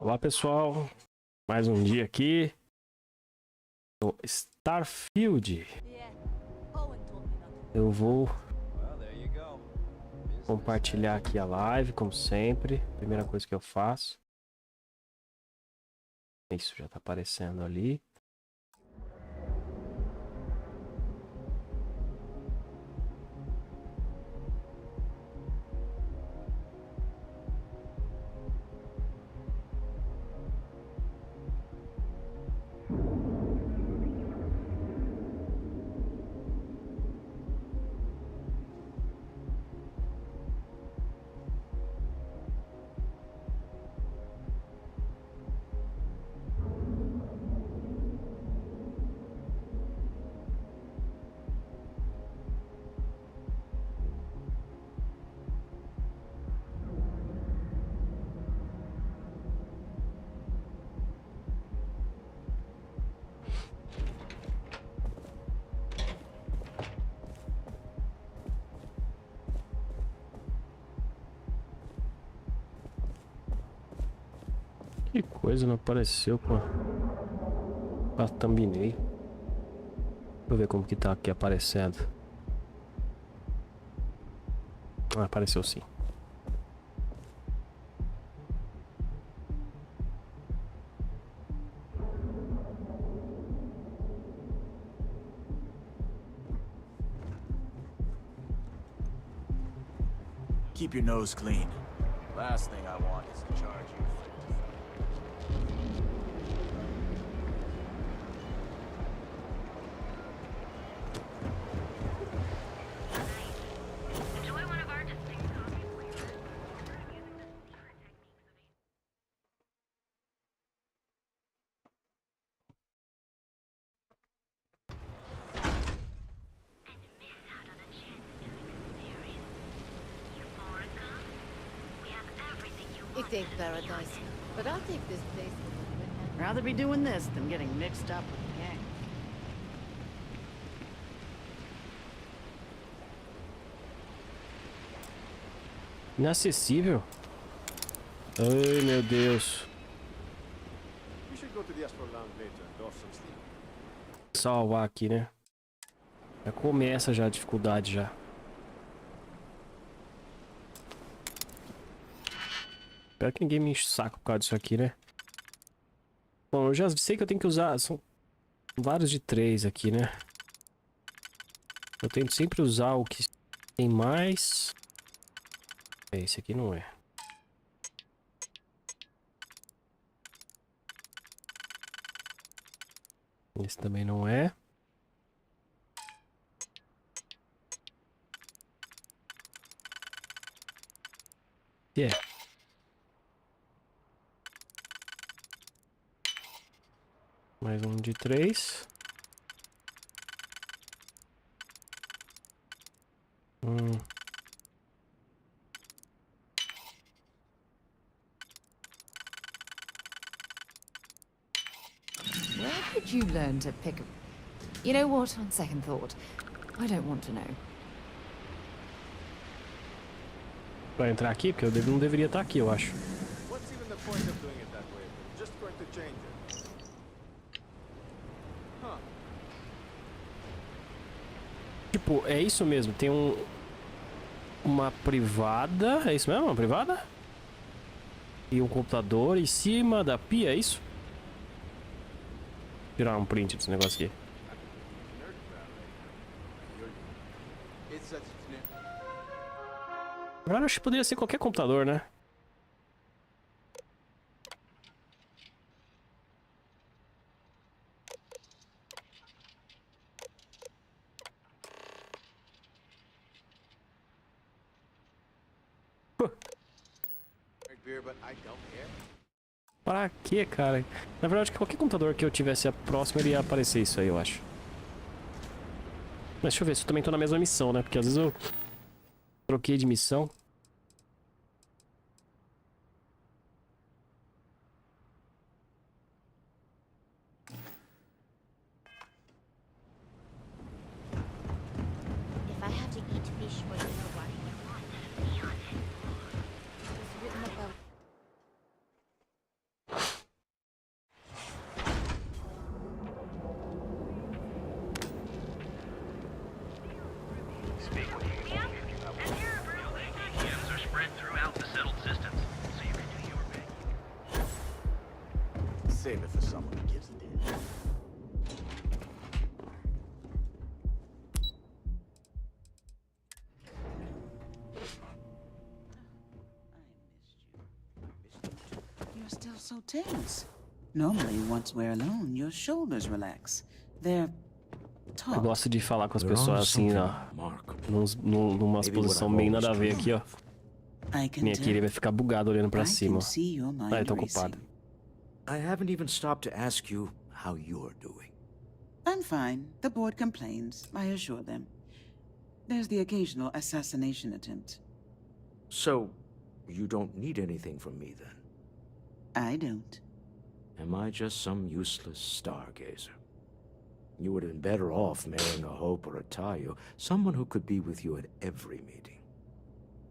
Olá pessoal, mais um dia aqui no Starfield. Eu vou compartilhar aqui a live, como sempre. Primeira coisa que eu faço. Isso já tá aparecendo ali. Que coisa, não apareceu com a thumbnail. Deixa eu ver como que tá aqui aparecendo. Ah, apareceu sim. Keep your nose clean. Last thing I want is to charge you. You think paradise, but I think this place would Rather be doing this than getting mixed up with the gang. Inacessível. Ai, meu Deus. Salvar aqui, né? Já começa já a dificuldade já. Espero que ninguém me enche o saco por causa disso aqui, né? Bom, eu já sei que eu tenho que usar... São vários de 3 aqui, né? Eu tento sempre usar o que tem mais. Esse aqui não é. Esse também não é. E é. Mais um de 3. Where did you learn to pick a... You know what, on second thought, I don't want to know. Pra entrar aqui, porque eu não deveria estar aqui, eu acho. Tipo, é isso mesmo, tem uma privada, é isso mesmo? Uma privada? E um computador em cima da pia, é isso? Vou tirar um print desse negócio aqui. Agora acho que poderia ser qualquer computador, né? Pra quê, cara? Na verdade, qualquer computador que eu tivesse próximo, ele ia aparecer isso aí, eu acho. Mas deixa eu ver se eu também tô na mesma missão, né? Porque às vezes eu troquei de missão. If I have to eat fish or nobody, it's written about Save it for someone who gives a damn. You're still so tense. Normally, once we're alone, your shoulders relax. They're Eu taut. gosto de falar com as pessoas assim, ó. Numa posição bem nada a ver aqui, ó. I can Minha tell. querida vai ficar bugada olhando pra I cima, can ó. see your mind Ah, eu tô racing. ocupado. I haven't even stopped to ask you how you're doing. I'm fine. The board complains, I assure them. There's the occasional assassination attempt. So, you don't need anything from me then? I don't. Am I just some useless stargazer? You would have been better off marrying a Hope or a Tayo, someone who could be with you at every meeting.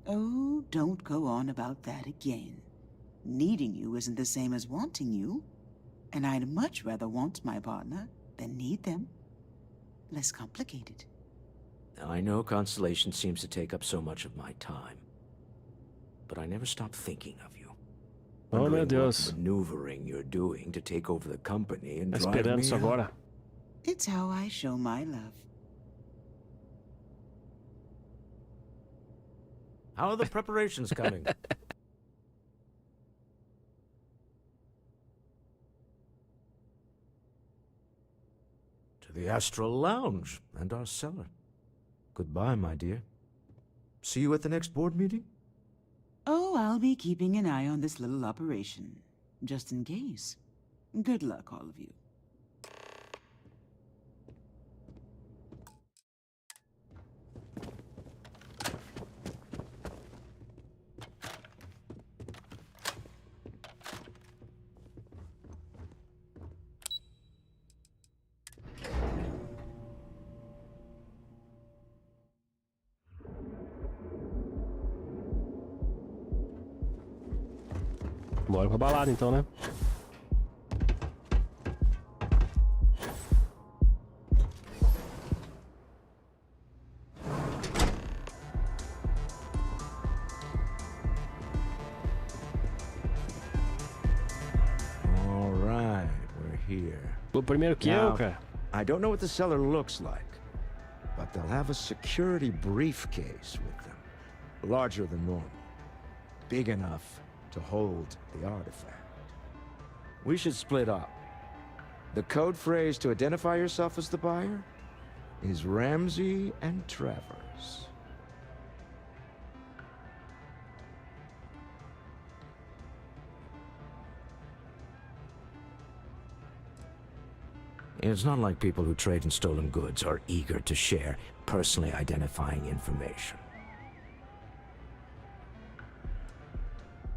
Oh, don't go on about that again. Needing you isn't the same as wanting you. And I'd much rather want my partner than need them. Less complicated. I know Constellation seems to take up so much of my time, but I never stop thinking of you. Oh, meu Wondering Deus. what maneuvering you're doing to take over the company and Tá drive esperando me isso out. agora? It's how I show my love. How are the preparations coming? To the Astral Lounge and our cellar. Goodbye, my dear. See you at the next board meeting? Oh, I'll be keeping an eye on this little operation. Just in case. Good luck, all of you. Bora pra balada então, né? All right, we're here. O primeiro que eu, Now, cara. I don't know what the cellar looks like, but they'll have a security briefcase with them. Larger than normal. Big enough to hold the artifact. We should split up. The code phrase to identify yourself as the buyer is Ramsey and Travers. It's not like people who trade in stolen goods are eager to share personally identifying information.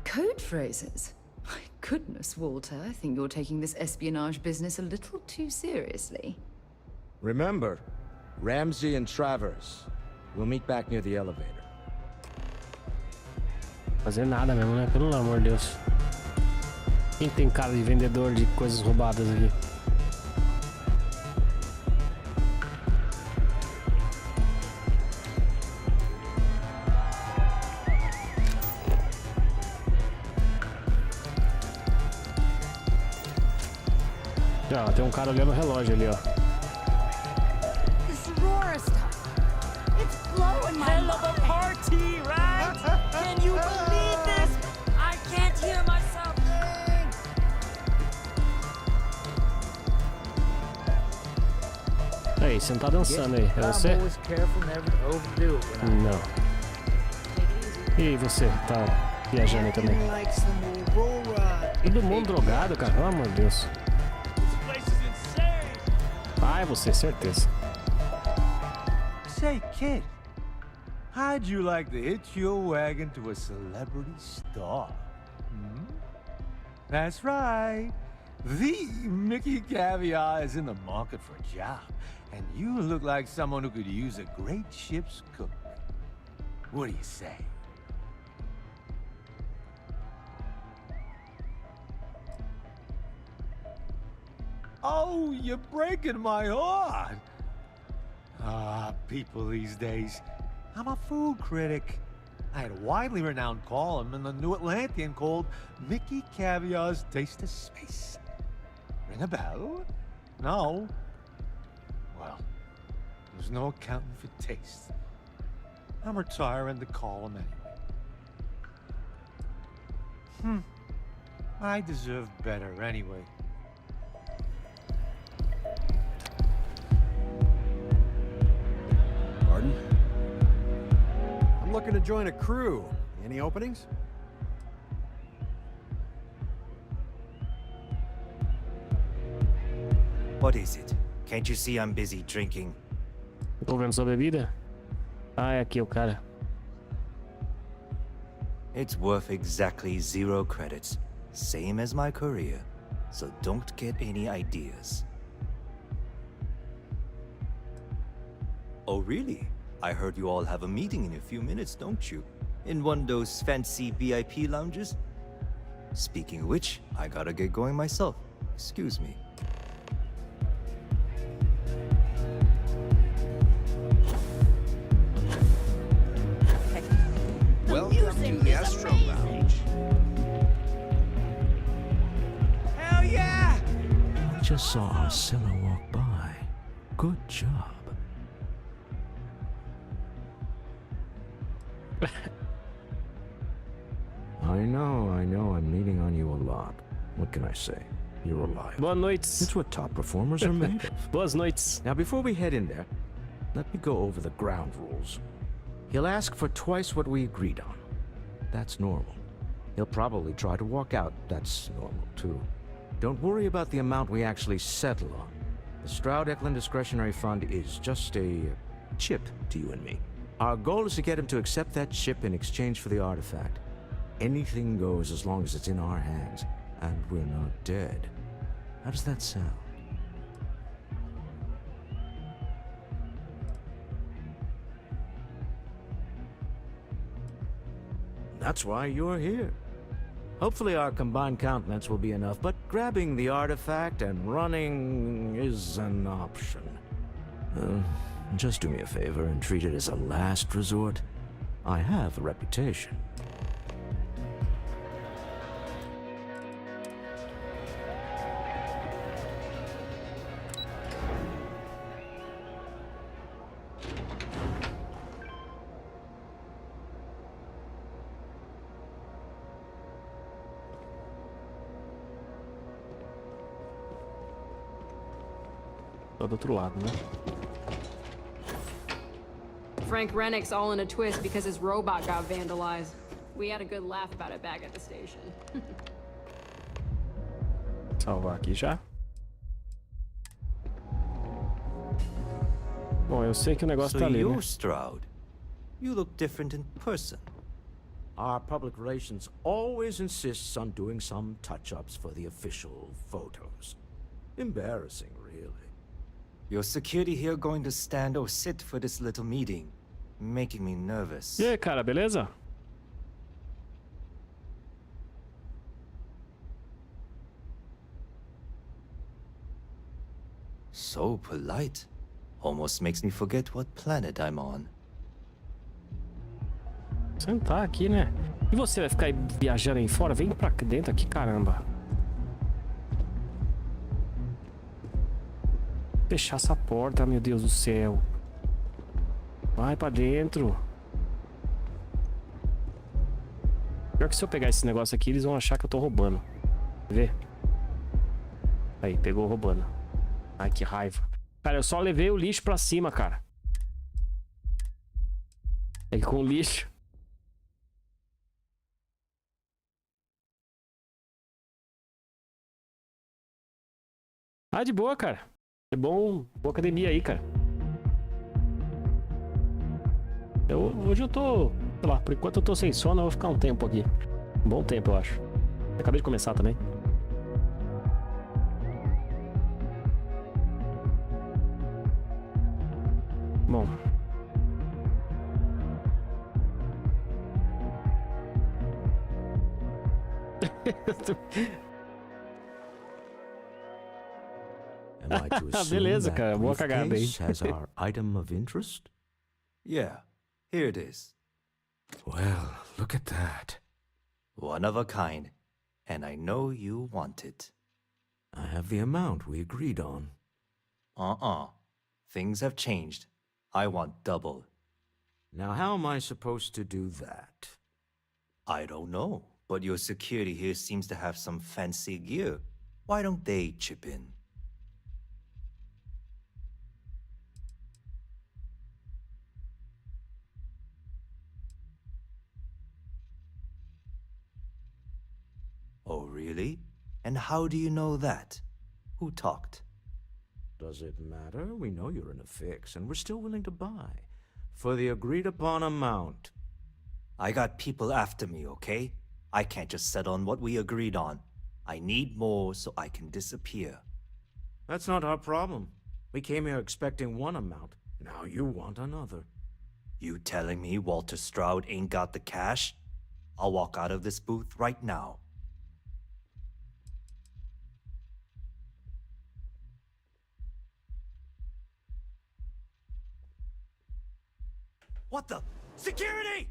Code phrases? My goodness, Walter, I think you're taking this espionage business a little too seriously. Remember, Ramsey and Travers. We'll meet back near the elevator. Fazer nada mesmo, né? Pelo amor de Deus. Quem tem cara de vendedor de coisas roubadas aqui? Ah, tem um cara olhando o relógio ali, ó. This Aurora stuff. It's blowing my Hell of a party, right? Can you believe this? I can't hear myself think. Aí, você não tá dançando aí, é você? I'm always careful never to overdo it when I'm Não. E aí, você? Tá viajando aí também? like some Aurora. Todo mundo drogado, cara? Pelo amor de Deus. This place is insane! Ah, é você, certeza. Say, kid, how'd you like to hitch your wagon to a celebrity star? Hmm? That's right. The Mickey Caviar is in the market for a job, and you look like someone who could use a great ship's cook. What do you say? Oh, you're breaking my heart. Ah, people these days. I'm a food critic. I had a widely renowned column in the New Atlantean called Mickey Caviar's Taste of Space. Ring a bell? No? Well, there's no accounting for taste. I'm retiring to call him anyway. I deserve better anyway. Pardon? I'm looking to join a crew. Any openings? What is it? Can't you see I'm busy drinking? Tô vendo sua bebida? Ah, é aqui o cara. It's worth exactly 0 credits. Same as my career. So don't get any ideas. Oh, really? I heard you all have a meeting in a few minutes, don't you? In one of those fancy VIP lounges? Speaking of which, I gotta get going myself. Excuse me. Welcome to the Astro Lounge. Hell yeah! Just saw Arcilla walk by. Good job. I know, I'm leaning on you a lot. What can I say? You're reliable. Boa noites. It's what top performers are made of. Boas noites. Now, before we head in there, let me go over the ground rules. He'll ask for twice what we agreed on. That's normal. He'll probably try to walk out. That's normal, too. Don't worry about the amount we actually settle on. The Stroud-Eklund Discretionary Fund is just a chip to you and me. Our goal is to get him to accept that chip in exchange for the artifact. Anything goes as long as it's in our hands, and we're not dead. How does that sound? That's why you're here. Hopefully our combined countenance will be enough, but grabbing the artifact and running is an option. Just do me a favor and treat it as a last resort. I have a reputation. Tá do outro lado, né? Frank Rennick's all in a twist because his robot got vandalized. We had a good laugh about it back at the station. Salvar aqui já. Bom, eu sei que o negócio So tá ali, né? you're Stroud. You look different in person. Our public relations always insists on doing some touch-ups for the official photos. Embarrassing, really. Your security here going to stand or sit for this little meeting, making me nervous. E aí, cara, beleza? So polite. Almost makes me forget what planet I'm on. Sentar aqui, né? E você vai ficar aí viajando aí fora? Vem pra dentro aqui, caramba. Fechar essa porta, meu Deus do céu. Vai pra dentro. Pior que se eu pegar esse negócio aqui, eles vão achar que eu tô roubando. Quer ver? Aí, pegou roubando. Ai, que raiva. Cara, eu só levei o lixo pra cima, cara. É com o lixo. Ah, de boa, cara. É bom. Boa academia aí, cara. Hoje eu tô... Sei lá, por enquanto eu tô sem sono, eu vou ficar um tempo aqui. Um bom tempo, eu acho. Eu acabei de começar também. Bom. Am I to assume Beleza, that cara. Boa cagada aí. briefcase has our item of interest? Yeah, here it is. Well, look at that. One of a kind. And I know you want it. I have the amount we agreed on. Things have changed. I want double. Now how am I supposed to do that? I don't know, but your security here seems to have some fancy gear. Why don't they chip in? Oh, really? And how do you know that? Who talked? Does it matter? We know you're in a fix, and we're still willing to buy. For the agreed-upon amount. I got people after me, okay? I can't just settle on what we agreed on. I need more so I can disappear. That's not our problem. We came here expecting one amount. Now you want another. You telling me Walter Stroud ain't got the cash? I'll walk out of this booth right now. What the? Security!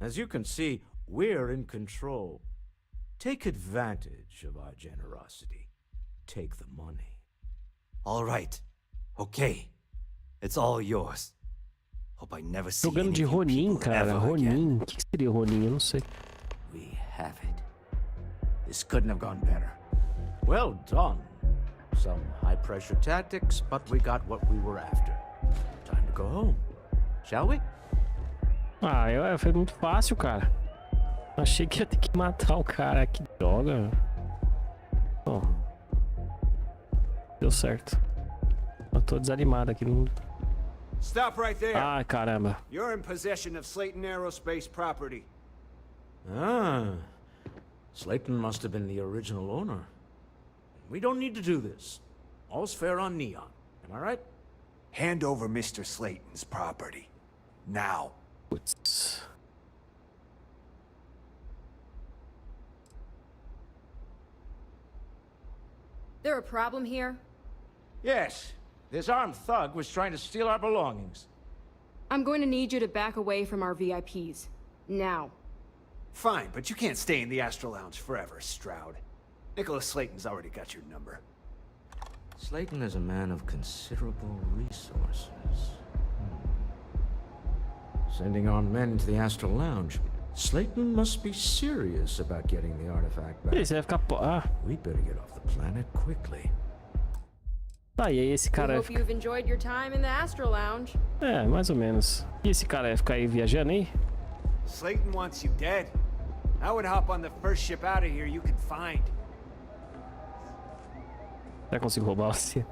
As you can see, we're in control. Take advantage of our generosity. Take the money. All right. Okay. It's all yours. Hope I never see Jogando any de of you Ronin, people cara. ever again. Ronin. O que seria Ronin? Eu não sei. We have it. This couldn't have gone better. Well done. Some high-pressure tactics, but we got what we were after. Time to go home. Shall we? Ah, foi muito fácil, cara. Achei que ia ter que matar o cara. Que droga. Bom. Deu certo. Eu tô desanimado aqui. Não... Stop right there. Ah, caramba. You're in possession of Slayton Aerospace property. Ah. Slayton must have been the original owner. We don't need to do this. All's fair on Neon. Am I right? Hand over Mr. Slayton's property. Now. Putz. There a problem here? Yes. This armed thug was trying to steal our belongings. I'm going to need you to back away from our VIPs. Now. Fine, but you can't stay in the Astro Lounge forever, Stroud. Nicholas Slayton's already got your number. Slayton is a man of considerable resources. Sending armed men into the Astro Lounge. Slayton must be serious about getting the artifact back. Você vai ficar... Ah. We better get off the planet quickly. Tá, e aí esse cara... Hope you've enjoyed your time in the Astro Lounge. É, mais ou menos. E esse cara vai ficar aí viajando aí? Slayton wants you dead. I would hop on the first ship out of here you can find. Já consigo roubar você.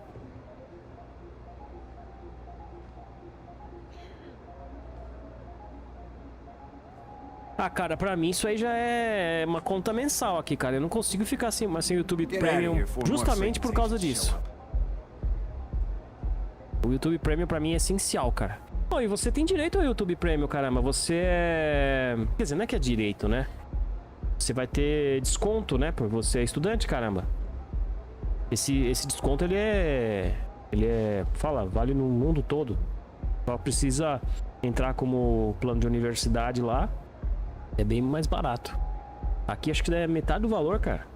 Ah, cara, pra mim isso aí já é uma conta mensal aqui, cara. Eu não consigo ficar sem YouTube Premium justamente por causa disso. O YouTube Premium pra mim é essencial, cara. Pô, e você tem direito ao YouTube Premium, caramba. Você é... Quer dizer, não é que é direito, né? Você vai ter desconto, né? Por você é estudante, caramba. Esse desconto, ele é... Fala, vale no mundo todo. Só precisa entrar como plano de universidade lá. É bem mais barato. Aqui acho que é metade do valor, cara.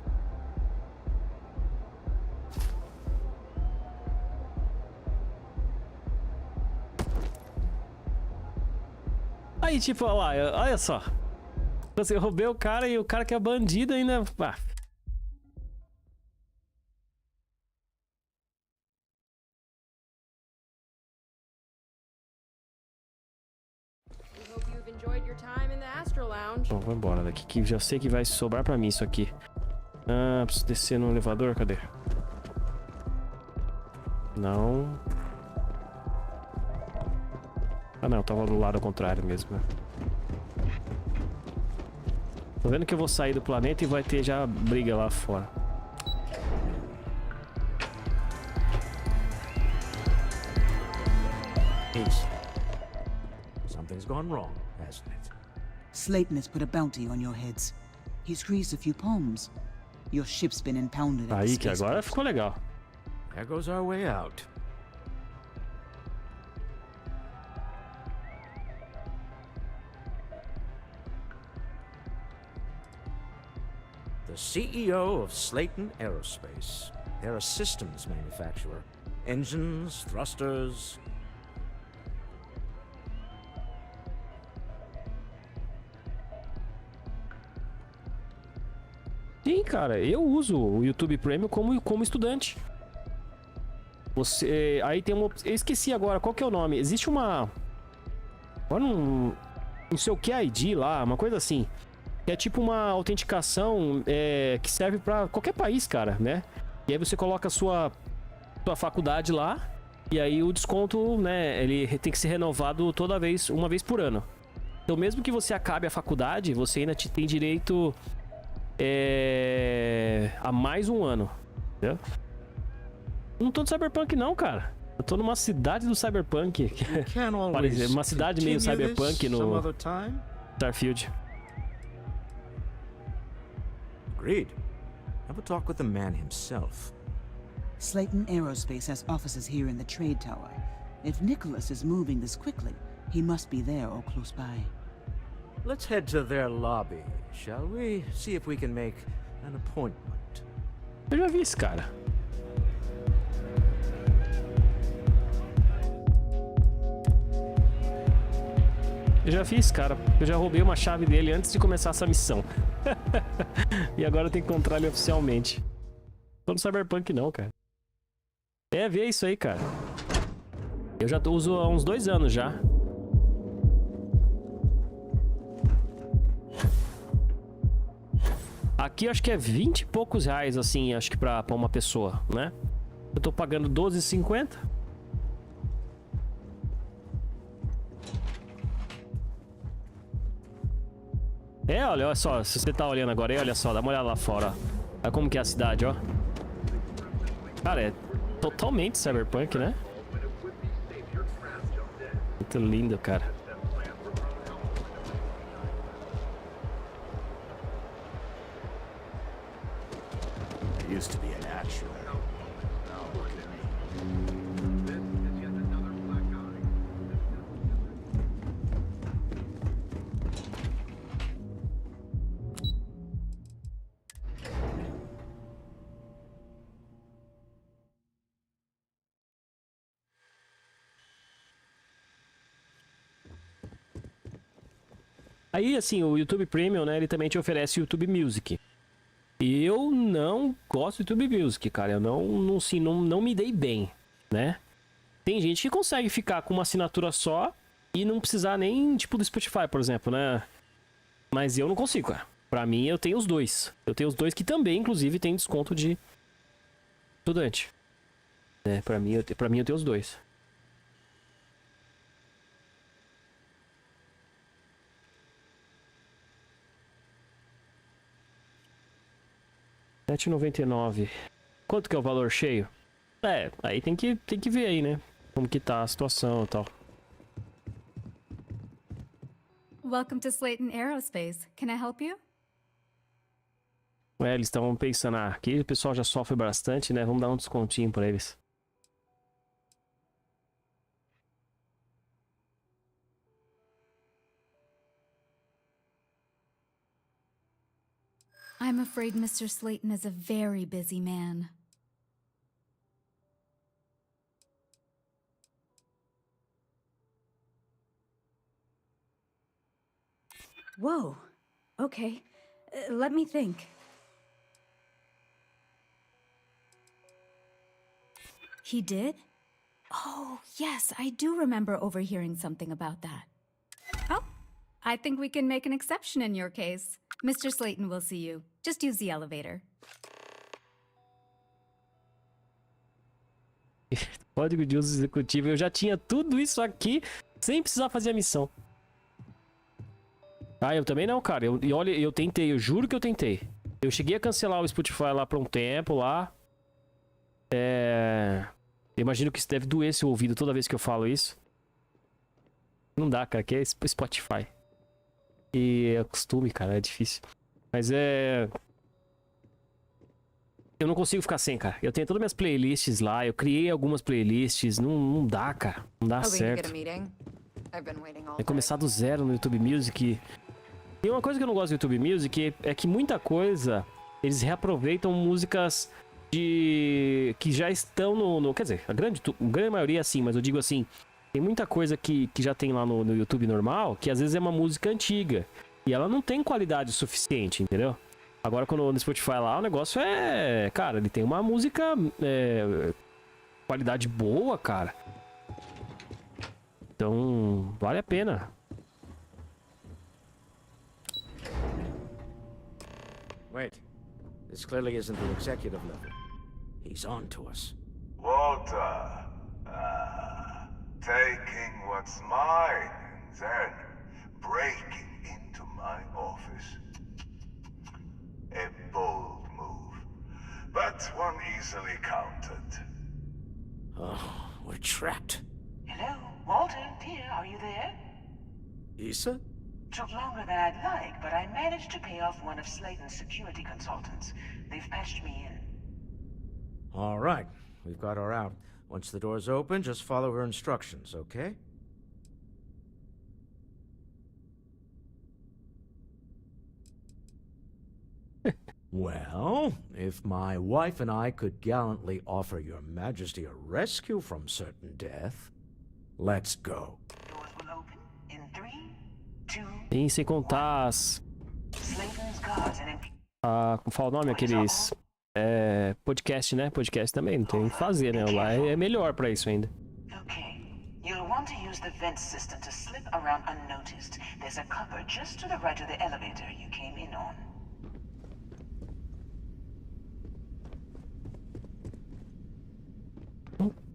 Aí, tipo, olha lá, olha só. Você roubei o cara e o cara que é bandido ainda... Ah. Bom, vou embora daqui, que já sei que vai sobrar pra mim isso aqui. Ah, preciso descer no elevador, cadê? Não. Ah não, tava do lado ao contrário mesmo, né? Tô vendo que eu vou sair do planeta e vai ter já briga lá fora. Ace. Something's gone wrong, hasn't it? Slayton has put a bounty on your heads. He's greased a few palms. Your ship's been impounded at the Aí que agora spaceport. ficou legal. There goes our way out. The CEO of Slayton Aerospace. They're a systems manufacturer. Engines, thrusters. Sim, cara, eu uso o YouTube Premium como estudante. Você, aí tem uma, eu esqueci agora, qual que é o nome? Existe uma, agora não sei o que ID lá, uma coisa assim. Que é tipo uma autenticação que serve pra qualquer país, cara, né? E aí você coloca a sua faculdade lá, e aí o desconto, né, ele tem que ser renovado toda vez, uma vez por ano. Então mesmo que você acabe a faculdade, você ainda tem direito a mais um ano, entendeu? Não tô no Cyberpunk não, cara. Eu tô numa cidade do Cyberpunk. Uma cidade meio Cyberpunk no Starfield. Agreed. Have a talk with the man himself. Slayton Aerospace has offices here in the trade tower. If Nicholas is moving this quickly, he must be there or close by. Let's head to their lobby, shall we? See if we can make an appointment. Eu já vi esse cara. Eu já fiz, cara. Eu já roubei uma chave dele antes de começar essa missão. E agora eu tenho que encontrar ele oficialmente. Tô no Cyberpunk não, cara. Vê isso aí, cara. Eu já uso há uns 2 anos já. Aqui eu acho que é 20 e poucos reais, assim, acho que pra uma pessoa, né? Eu tô pagando R$12,50. Olha só, se você tá olhando agora aí, olha só, dá uma olhada lá fora, ó. Olha como que é a cidade, ó. Cara, é totalmente Cyberpunk, né? Muito lindo, cara. I used to be an actor. Now look at me. Aí, assim, o YouTube Premium, né, ele também te oferece YouTube Music. E eu não gosto do YouTube Music, cara. Eu não me dei bem, né? Tem gente que consegue ficar com uma assinatura só e não precisar nem, tipo, do Spotify, por exemplo, né? Mas eu não consigo, cara. Pra mim, eu tenho os dois. Eu tenho os dois que também, inclusive, tem desconto de estudante. Né? Pra mim, eu tenho os dois. R$7,99. Quanto que é o valor cheio? Aí tem que ver aí, né? Como que tá a situação e tal. Welcome to Slayton Aerospace. Can I help you? Eles estavam pensando, aqui o pessoal já sofre bastante, né? Vamos dar um descontinho pra eles. I'm afraid Mr. Slayton is a very busy man. Whoa. Okay. Let me think. He did? Oh, yes, I do remember overhearing something about that. Oh, I think we can make an exception in your case. Mr. Slayton will see you. Just use the elevator. Código de uso executivo. Eu já tinha tudo isso aqui sem precisar fazer a missão. Eu também não, cara. E olha, eu tentei, eu juro que eu tentei. Eu cheguei a cancelar o Spotify lá por um tempo lá. Eu imagino que isso deve doer seu ouvido toda vez que eu falo isso. Não dá, cara, que é Spotify. E é costume, cara, é difícil. Mas eu não consigo ficar sem, cara. Eu tenho todas minhas playlists lá, eu criei algumas playlists. Não dá, cara. Não dá certo. É começar do zero no YouTube Music. E uma coisa que eu não gosto do YouTube Music é que muita coisa eles reaproveitam músicas que já estão no quer dizer, a grande maioria sim, mas eu digo assim, tem muita coisa que já tem lá no YouTube normal, que às vezes é uma música antiga, e ela não tem qualidade suficiente, entendeu? Agora quando no Spotify lá, o negócio é... Cara, ele tem uma música... qualidade boa, cara. Então, vale a pena. Wait. This clearly isn't the executive level. He's on to us. Walter. Taking what's mine and then breaking into my office. A bold move, but one easily countered. Oh, we're trapped. Hello, Walter, dear, are you there? Issa? Took longer than I'd like, but I managed to pay off one of Slayton's security consultants. They've patched me in. All right, we've got her out. Once the door's open, just follow her instructions, okay? Well, if my wife and I could gallantly offer your majesty a rescue from certain death, let's go. Doors will open in 3, 2, E sem contar as... Slayton's guards and como fala o nome? Aqueles... podcast, né? Podcast também, não tem o que fazer, né? Lá é melhor pra isso ainda. Okay. You'll want to use the vent system to slip around unnoticed. There's a cupboard just to the right of the elevator you came in on.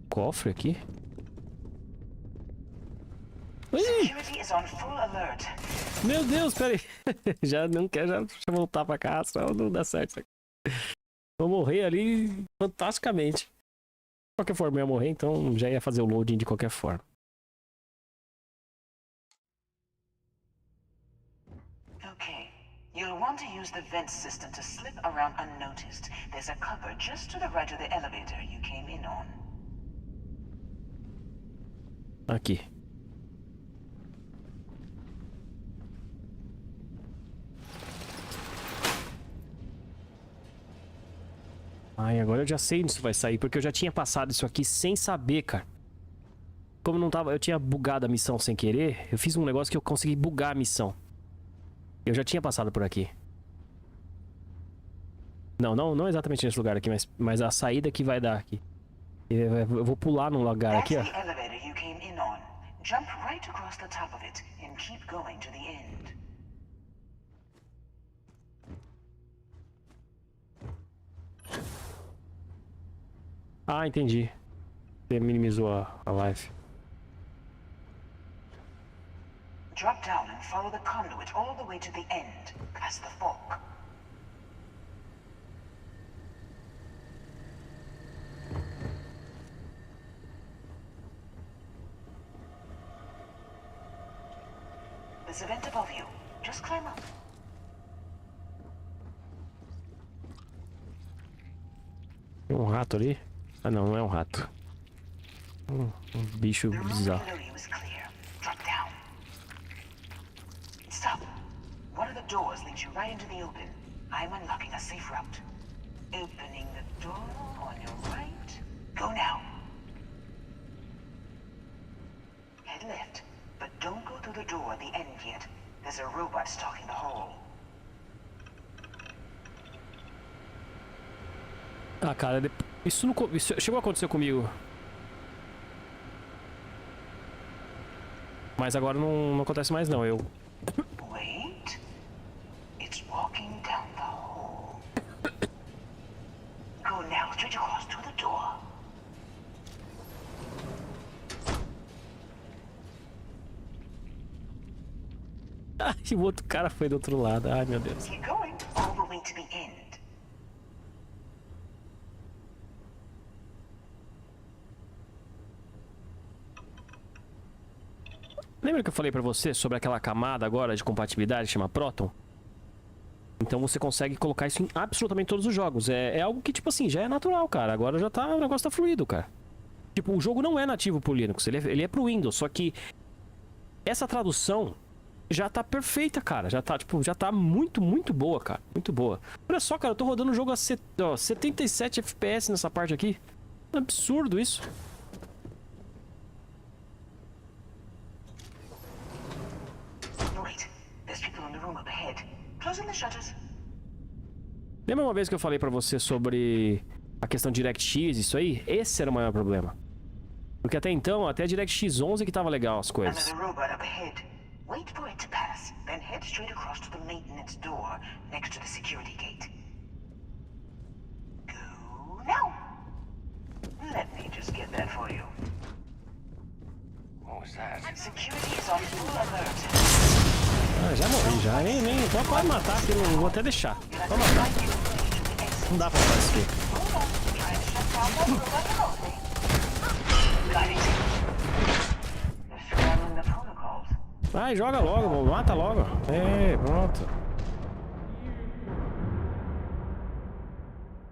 Cofre aqui. Security is on full alert. Meu Deus, peraí. Já não quero já voltar pra cá, senão não dá certo isso aqui. Vou morrer ali fantasticamente. De qualquer forma eu ia morrer, então já ia fazer o loading de qualquer forma. Okay. You'll want to use the vent system to slip around unnoticed. There's a cupboard just to the right of the elevator you came in on. Aqui. Ai, agora eu já sei onde isso vai sair, porque eu já tinha passado isso aqui sem saber, cara. Como não tava, eu tinha bugado a missão sem querer, eu fiz um negócio que eu consegui bugar a missão. Eu já tinha passado por aqui. Não exatamente nesse lugar aqui, mas a saída que vai dar aqui. Eu vou pular num lugar aqui, ó. Jump right across the top of it and keep going to the end. Ah, entendi. Você minimizou a live. Drop down and follow the conduit all the way to the end, past the fork. There's a vent above you. Just climb up. Tem um rato ali? Ah, não é um rato. Um bicho bizarro. Drop down. Stop. One of the doors leads you right into the open. I'm unlocking a safe route. Opening the door on your right. Go now. Head left, but don't go through the door at the end yet. There's a robot stalking the hall. Ah, cara, isso chegou a acontecer comigo. Mas agora não acontece mais não, Wait. It's walking down the hall. Go now, straight across to the door. Ah, e o outro cara foi do outro lado. Ai, meu Deus. Keep going all the way to the end. Lembra que eu falei pra você sobre aquela camada agora de compatibilidade que chama Proton? Então você consegue colocar isso em absolutamente todos os jogos. É algo que, tipo assim, já é natural, cara. Agora já tá, o negócio tá fluido, cara. Tipo, o jogo não é nativo pro Linux, ele é pro Windows. Só que essa tradução, já tá perfeita, cara. Já tá, tipo, já tá muito, muito boa, cara. Muito boa. Olha só, cara, eu tô rodando o jogo a 77 FPS nessa parte aqui. É um absurdo isso. Lembra uma vez que eu falei pra você sobre a questão de DirectX, isso aí? Esse era o maior problema. Porque até então, até a DirectX 11 que tava legal as coisas. Wait for it to pass, then head straight across to the maintenance door next to the security gate. Go now. Let me just get that for you. What was that? Security is on full alert. Ah, já morri, já. Nem então pode matar, que eu vou até deixar. Pode matar. Não dá pra fazer isso aqui. Vai, joga logo, mata logo. É, pronto.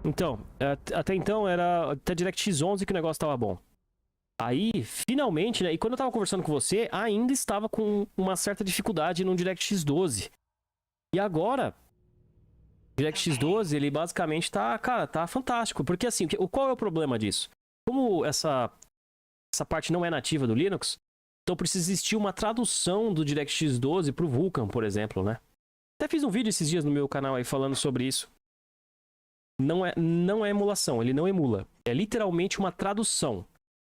Então, até então era até DirectX 11 que o negócio tava bom. Aí, finalmente, né? E quando eu tava conversando com você, ainda estava com uma certa dificuldade no DirectX 12. E agora, DirectX 12, ele basicamente tá, cara, tá fantástico. Porque assim, qual é o problema disso? Como essa parte não é nativa do Linux, então precisa existir uma tradução do DirectX 12 pro Vulkan, por exemplo, né? Até fiz um vídeo esses dias no meu canal aí falando sobre isso. Não é emulação, ele não emula. É literalmente uma tradução.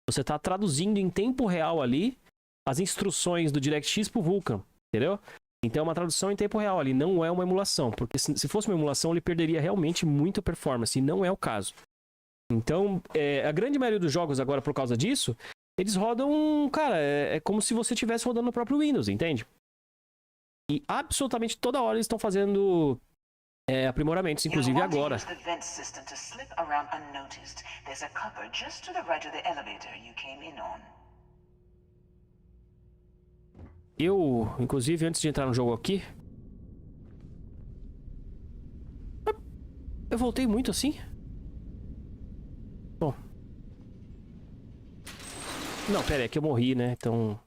Você tá traduzindo em tempo real ali as instruções do DirectX pro Vulkan, entendeu? Então é uma tradução em tempo real ali, não é uma emulação. Porque se fosse uma emulação, ele perderia realmente muita performance, e não é o caso. Então, a grande maioria dos jogos agora, por causa disso, eles rodam, cara, é como se você estivesse rodando no próprio Windows, entende? E absolutamente toda hora eles estão fazendo aprimoramentos, inclusive agora. Eu, inclusive, antes de entrar no jogo aqui... Eu voltei muito assim? Bom. Não, pera aí, é que eu morri, né? Então...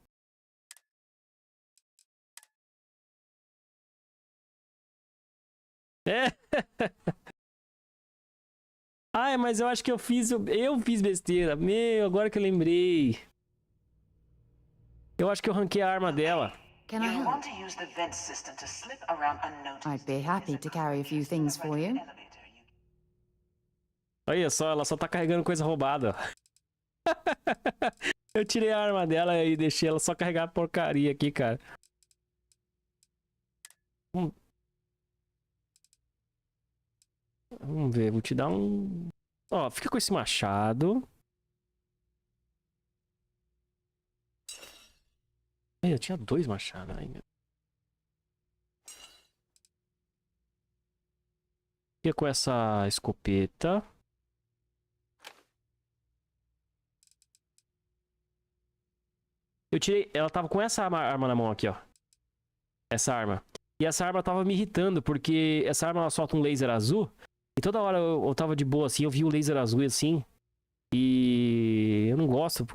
Ah, mas eu acho que eu fiz besteira. Meu, agora que eu lembrei. Eu acho que eu ranquei a arma dela. Can I help? I'd be happy to carry a few things for you. Olha só, ela só tá carregando coisa roubada. Eu tirei a arma dela e deixei ela só carregar a porcaria aqui, cara. Vamos ver, vou te dar um... Ó, fica com esse machado. Eu tinha 2 machados ainda. Fica com essa escopeta. Eu tirei... Ela tava com essa arma na mão aqui, ó. Essa arma. E essa arma tava me irritando, porque essa arma ela solta um laser azul. E toda hora eu tava de boa assim, eu vi o laser azul assim. E eu não gosto.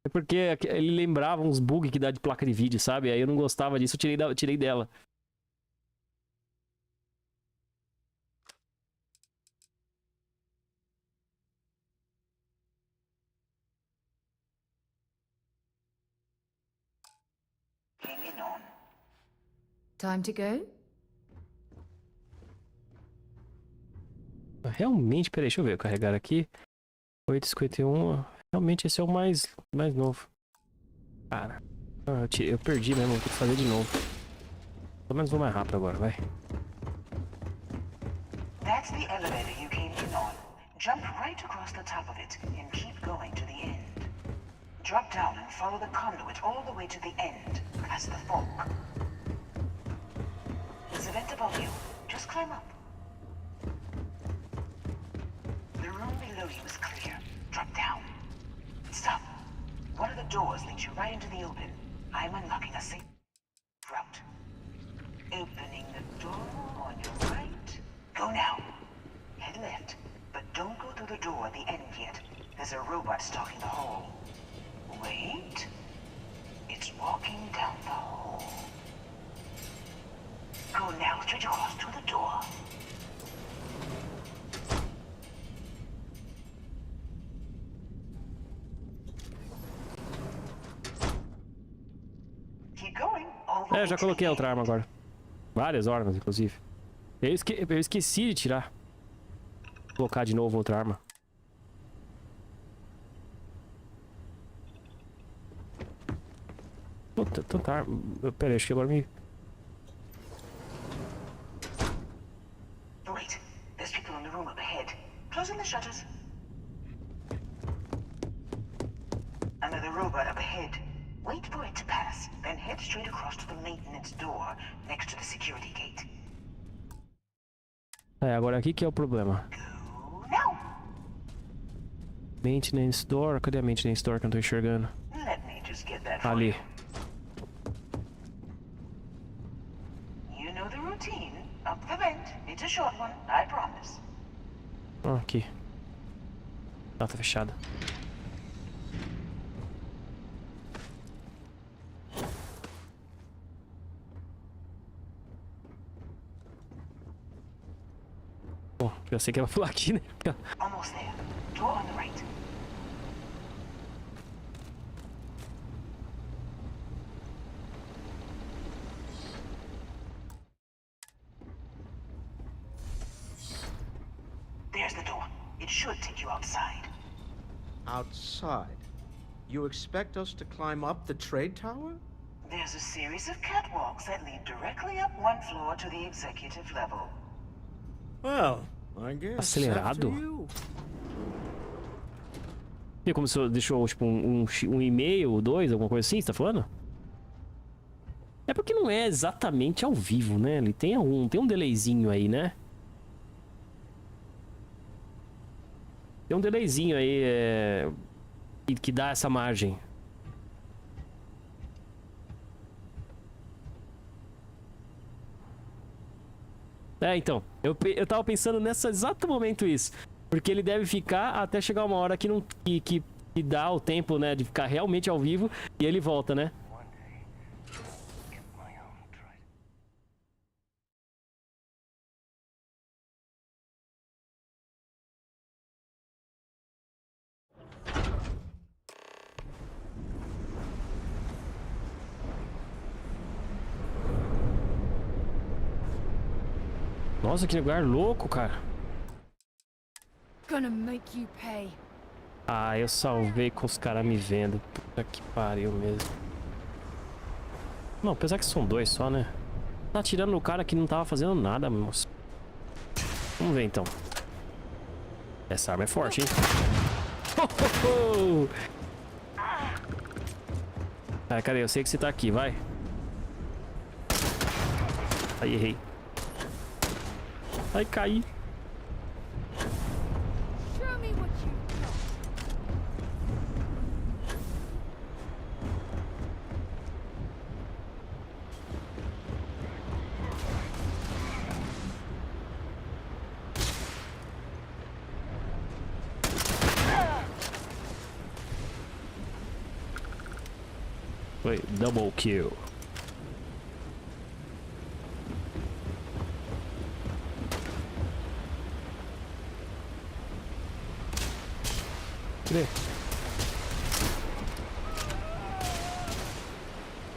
É porque ele lembrava uns bugs que dá de placa de vídeo, sabe? Aí eu não gostava disso, eu tirei dela. Time to go? Realmente, peraí, deixa eu ver, carregar aqui. 851, realmente esse é o mais novo. Cara, eu perdi mesmo, vou ter que fazer de novo. Pelo menos vou mais rápido agora, vai. That's the elevator you came in on. Jump right across the top of it and keep going to the end. Drop down and follow the conduit all the way to the end, past the fork. There's a vent above you. Just climb up. The room below you is clear. Drop down. Stop. One of the doors leads you right into the open. I'm unlocking a safe route. Opening the door on your right. Go now. Head left, but don't go through the door at the end yet. There's a robot stalking the hall. Wait. It's walking down the hall. Go now, straight across to the door. Keep going. All the É, way já to coloquei the outra end. arma agora. Várias armas, inclusive. Eu esqueci de tirar. Vou colocar de novo outra arma. Puta, tanta arma. Pera aí, acho que agora me... Wait, there's people in the room up ahead. Closing the shutters. Another robot up ahead. Wait for it to pass, then head straight across to the maintenance door next to the security gate. É, agora aqui que é o problema. Now, Maintenance Door. Cadê a Maintenance Door que eu não tô enxergando? let me just get that for Ali. you. You know the routine. Up the vent. It's a short one, I promise. Ah, aqui. Ah, tá fechada. Bom, já sei que ela vai pular aqui, né? Almost there. Door on the right. There's the door. It should take you outside. Outside? You expect us to climb up the trade tower? There's a series of catwalks that lead directly up one floor to the executive level. Well, I guess Acelerado? after you. E como se deixou, tipo, um e-mail, 2, alguma coisa assim, você tá falando? É porque não é exatamente ao vivo, né? Ele tem um delayzinho aí, né? Tem um delayzinho aí, que dá essa margem. É, então, eu tava pensando nesse exato momento isso. Porque ele deve ficar até chegar uma hora que não que dá o tempo, né, de ficar realmente ao vivo e ele volta, né? Nossa, que lugar louco, cara. Gonna make you pay. Ah, eu salvei com os caras me vendo. Puta que pariu mesmo. Não, apesar que são 2 só, né? Tá atirando no cara que não tava fazendo nada, moço. Vamos ver então. Essa arma é forte, hein? Cara, cadê? Eu sei que você tá aqui, vai. Aí, errei. Ai, caí. Show me what you got. Foi double kill. Cadê?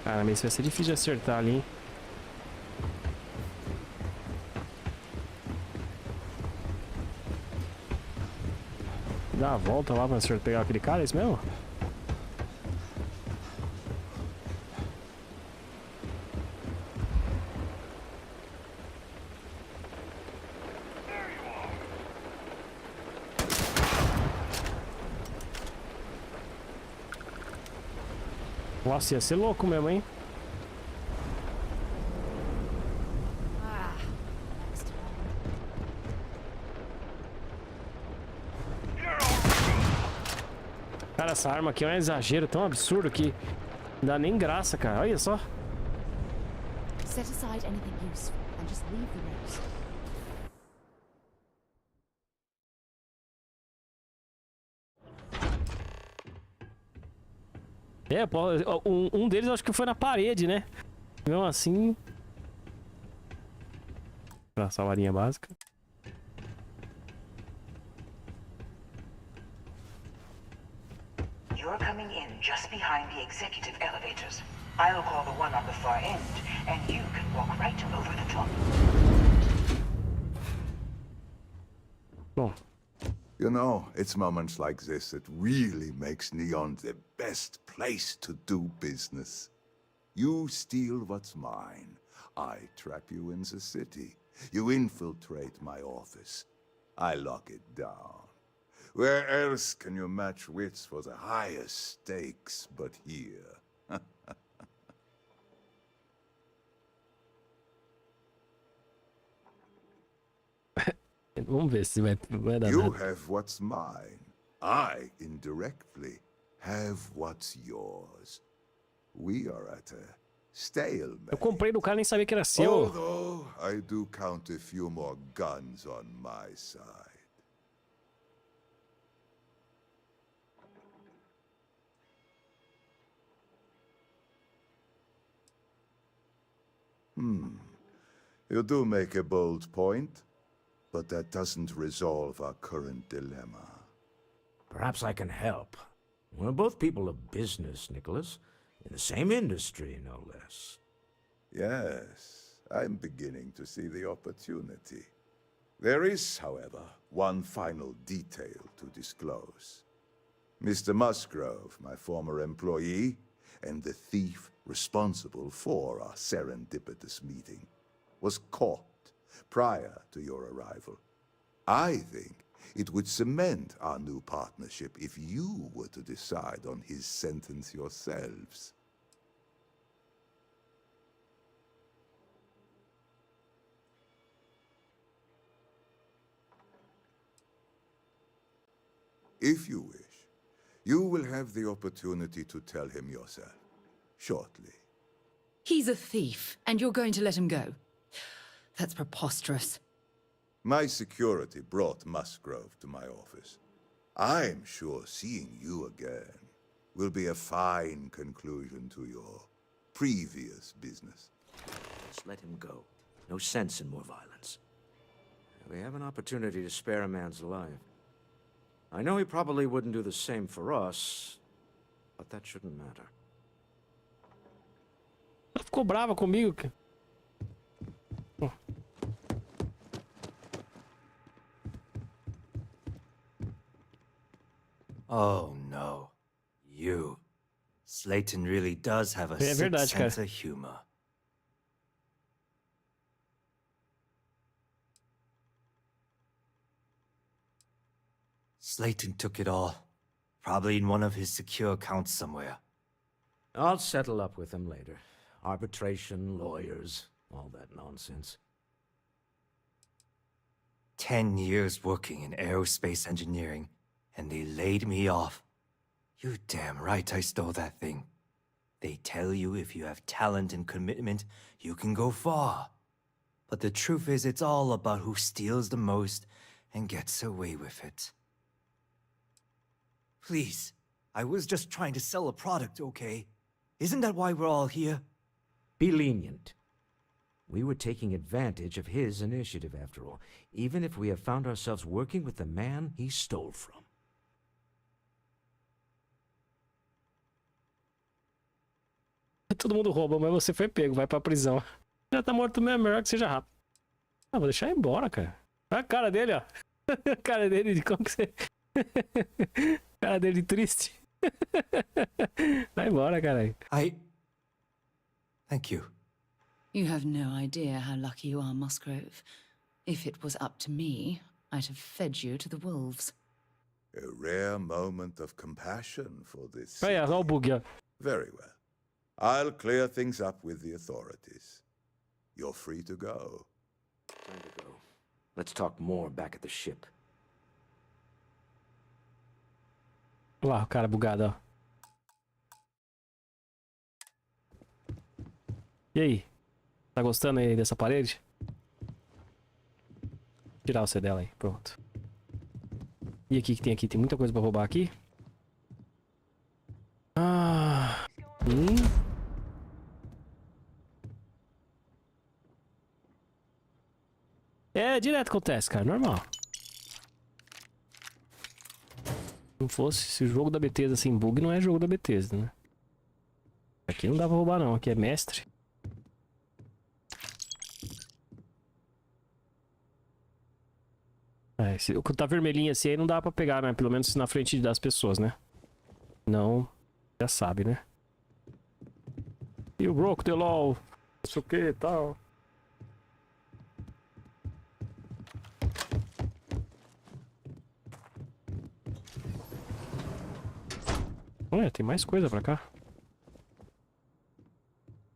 Caramba, isso vai ser difícil de acertar ali, hein? Dá a volta lá pra acertar, pegar aquele cara, é isso mesmo? Nossa, ia ser louco mesmo, hein? Cara, essa arma aqui é um exagero tão absurdo que não dá nem graça, cara. Olha só. Set aside anything useful and just leave the rest. É, pô, um deles eu acho que foi na parede, né? Mesmo assim... Pra salvar a linha básica. You're coming in just behind the executive elevators. I'll call the one on the far end, and you can walk right over the top. Bom. You know, it's moments like this that really makes Neon the best place to do business. You steal what's mine. I trap you in the city. You infiltrate my office. I lock it down. Where else can you match wits for the highest stakes but here? Vamos ver se vai dar You nada. have what's mine. I, indirectly, have what's yours. We are at a stalemate. Eu comprei do cara, nem sabia que era seu. Although I do count a few more guns on my side. You do make a bold point, but that doesn't resolve our current dilemma. Perhaps I can help. We're both people of business, Nicholas. In the same industry, no less. Yes, I'm beginning to see the opportunity. There is, however, one final detail to disclose. Mr. Musgrove, my former employee, and the thief responsible for our serendipitous meeting, was caught prior to your arrival. I think it would cement our new partnership if you were to decide on his sentence yourselves. If you wish, you will have the opportunity to tell him yourself, shortly. He's a thief, and you're going to let him go? That's preposterous. My security brought Musgrove to my office. I'm sure seeing you again will be a fine conclusion to your previous business. Just let him go. No sense in more violence. We have an opportunity to spare a man's life. I know he probably wouldn't do the same for us, but that shouldn't matter. Ela ficou brava comigo. Oh no. You. Slayton really does have a É sick verdade, sense cara. of humor. Slayton took it all. Probably in one of his secure accounts somewhere. I'll settle up with him later. Arbitration, lawyers, all that nonsense. 10 years working in aerospace engineering, and they laid me off. You damn right I stole that thing. They tell you if you have talent and commitment, you can go far. But the truth is, it's all about who steals the most and gets away with it. Please, I was just trying to sell a product, okay? Isn't that why we're all here? Be lenient. We were taking advantage of his initiative, after all, even if we have found ourselves working with the man he stole from. Todo mundo rouba, mas você foi pego, vai pra prisão. Já tá morto mesmo, melhor que seja rápido. Ah, vou deixar ele embora, cara. Olha a cara dele, ó. A cara dele de como que você... A cara dele de triste. Vai embora, caralho. Thank you. You have no idea how lucky you are, Musgrove. If it was up to me, I'd have fed you to the wolves. A rare moment of compassion for this. Aí, olha o bug, ó. Very well. I'll clear things up with the authorities. You're free to go. Time to go. Let's talk more back at the ship. Olha lá, o cara bugado, ó. E aí? Tá gostando aí dessa parede? Vou tirar você dela aí, pronto. E aqui que tem aqui? Tem muita coisa pra roubar aqui. Ah... direto acontece, cara. Normal. Se não fosse, se o jogo da Bethesda sem bug, não é jogo da Bethesda, né? Aqui não dá pra roubar, não. Aqui é mestre. É, o que tá vermelhinho assim aí não dá pra pegar, né? Pelo menos na frente das pessoas, né? Não, já sabe, né? E o broke the law, não sei o que e tal. Olha, tem mais coisa pra cá.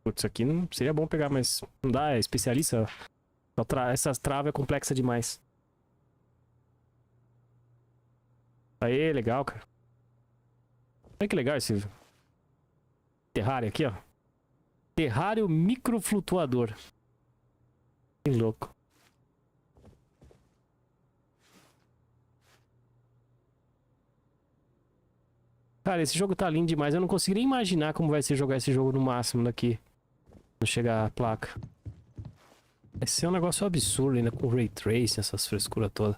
Putz, isso aqui não seria bom pegar, mas não dá, é especialista. Essa trava é complexa demais. Aê, legal, cara. Olha que legal esse terrário aqui, ó. Terrário microflutuador. Que louco. Cara, esse jogo tá lindo demais. Eu não consigo nem imaginar como vai ser jogar esse jogo no máximo daqui. Quando chegar a placa. Vai ser um negócio absurdo ainda com Ray Tracing, essas frescuras todas.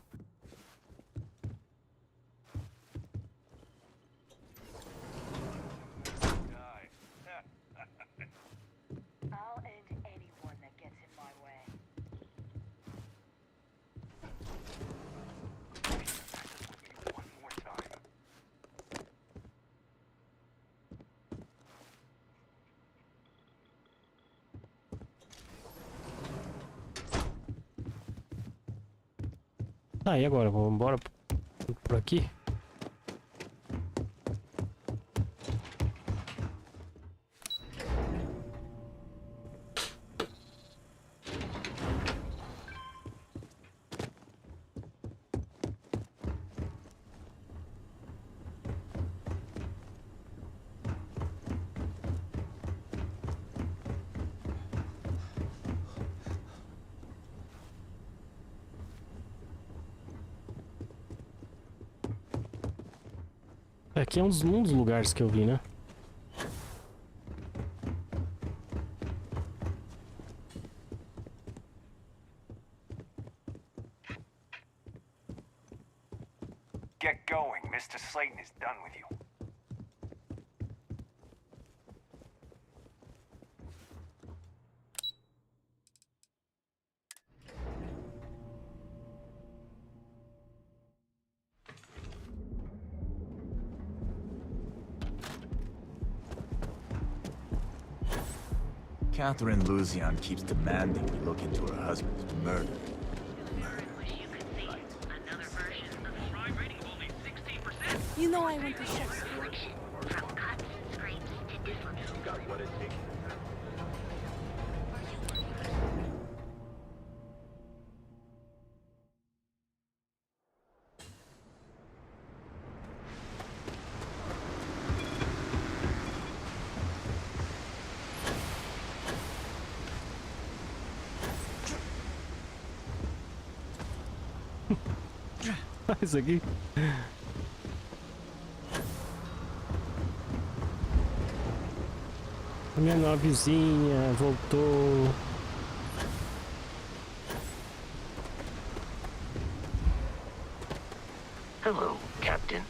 Tá, e agora? Vamos embora por aqui? Aqui é um dos lugares que eu vi, né? Get going. Mr. Slayton is done with you. Catherine Luzian keeps demanding we look into her husband's murder. You know I went to chef school. Isso aqui. A minha navezinha voltou. Hello, Captain.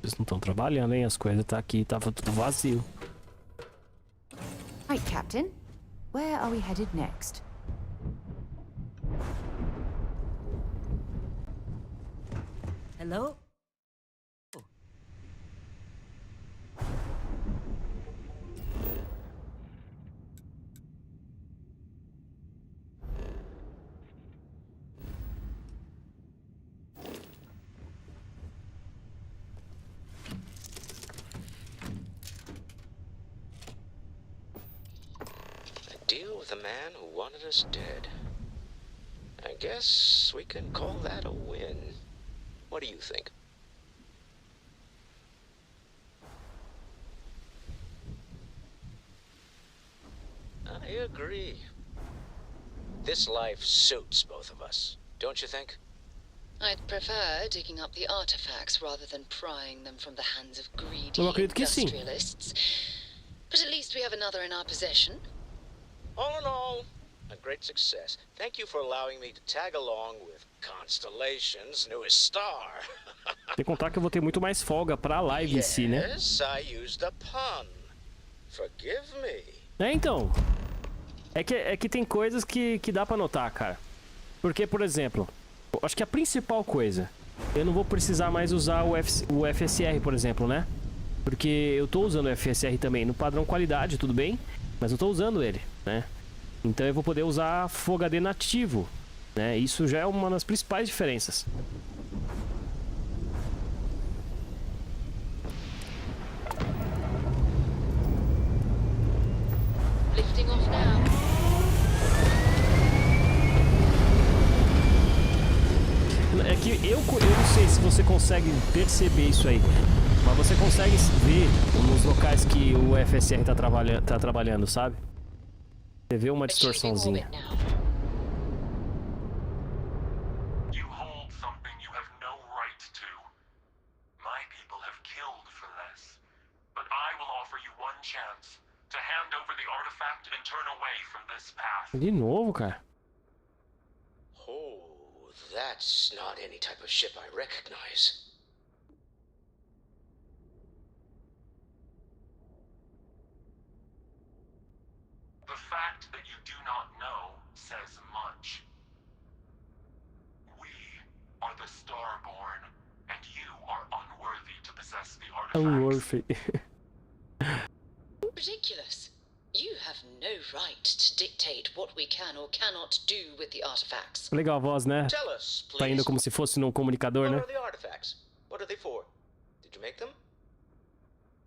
Eles não estão trabalhando, hein? As coisas tá aqui, tava tudo vazio. Right, Captain. Where are we headed next? Hello? A deal with a man who wanted us dead. I guess we can call that a win. What do you think? I agree. This life suits both of us, don't you think? I'd prefer digging up the artifacts rather than prying them from the hands of greedy Eu acredito que sim. industrialists. But at least we have another in our possession. All in all, a great success. Thank you for allowing me to tag along with Constellation's newest star. Sem contar que eu vou ter muito mais folga pra live em si, né? Yes, I used a pun. Forgive me. Então. É que tem coisas que dá pra notar, cara. Porque, por exemplo, eu acho que a principal coisa, eu não vou precisar mais usar o FSR, por exemplo, né? Porque eu tô usando o FSR também no padrão qualidade, tudo bem? Mas eu tô usando ele, né? Então eu vou poder usar Full HD nativo, né? Isso já é uma das principais diferenças. Lifting off now. É que eu não sei se você consegue perceber isso aí, mas você consegue ver nos locais que o FSR tá trabalhando, sabe? Você vê uma distorçãozinha. You hold something you have no right to. My people have killed for less. But I will offer you one chance to hand over the artifact and turn away from this path. De novo, cara. Oh, that's not any type of ship I recognize. The fact that you do not know says much. We are the Starborn, and you are unworthy to possess the artifact. Ridiculous. You have no right to dictate what we can or cannot do with the artifacts. Legal a voz, né? Tell us, please. Tá indo como se fosse num comunicador, What né? are the artifacts? What are they for? Did you make them?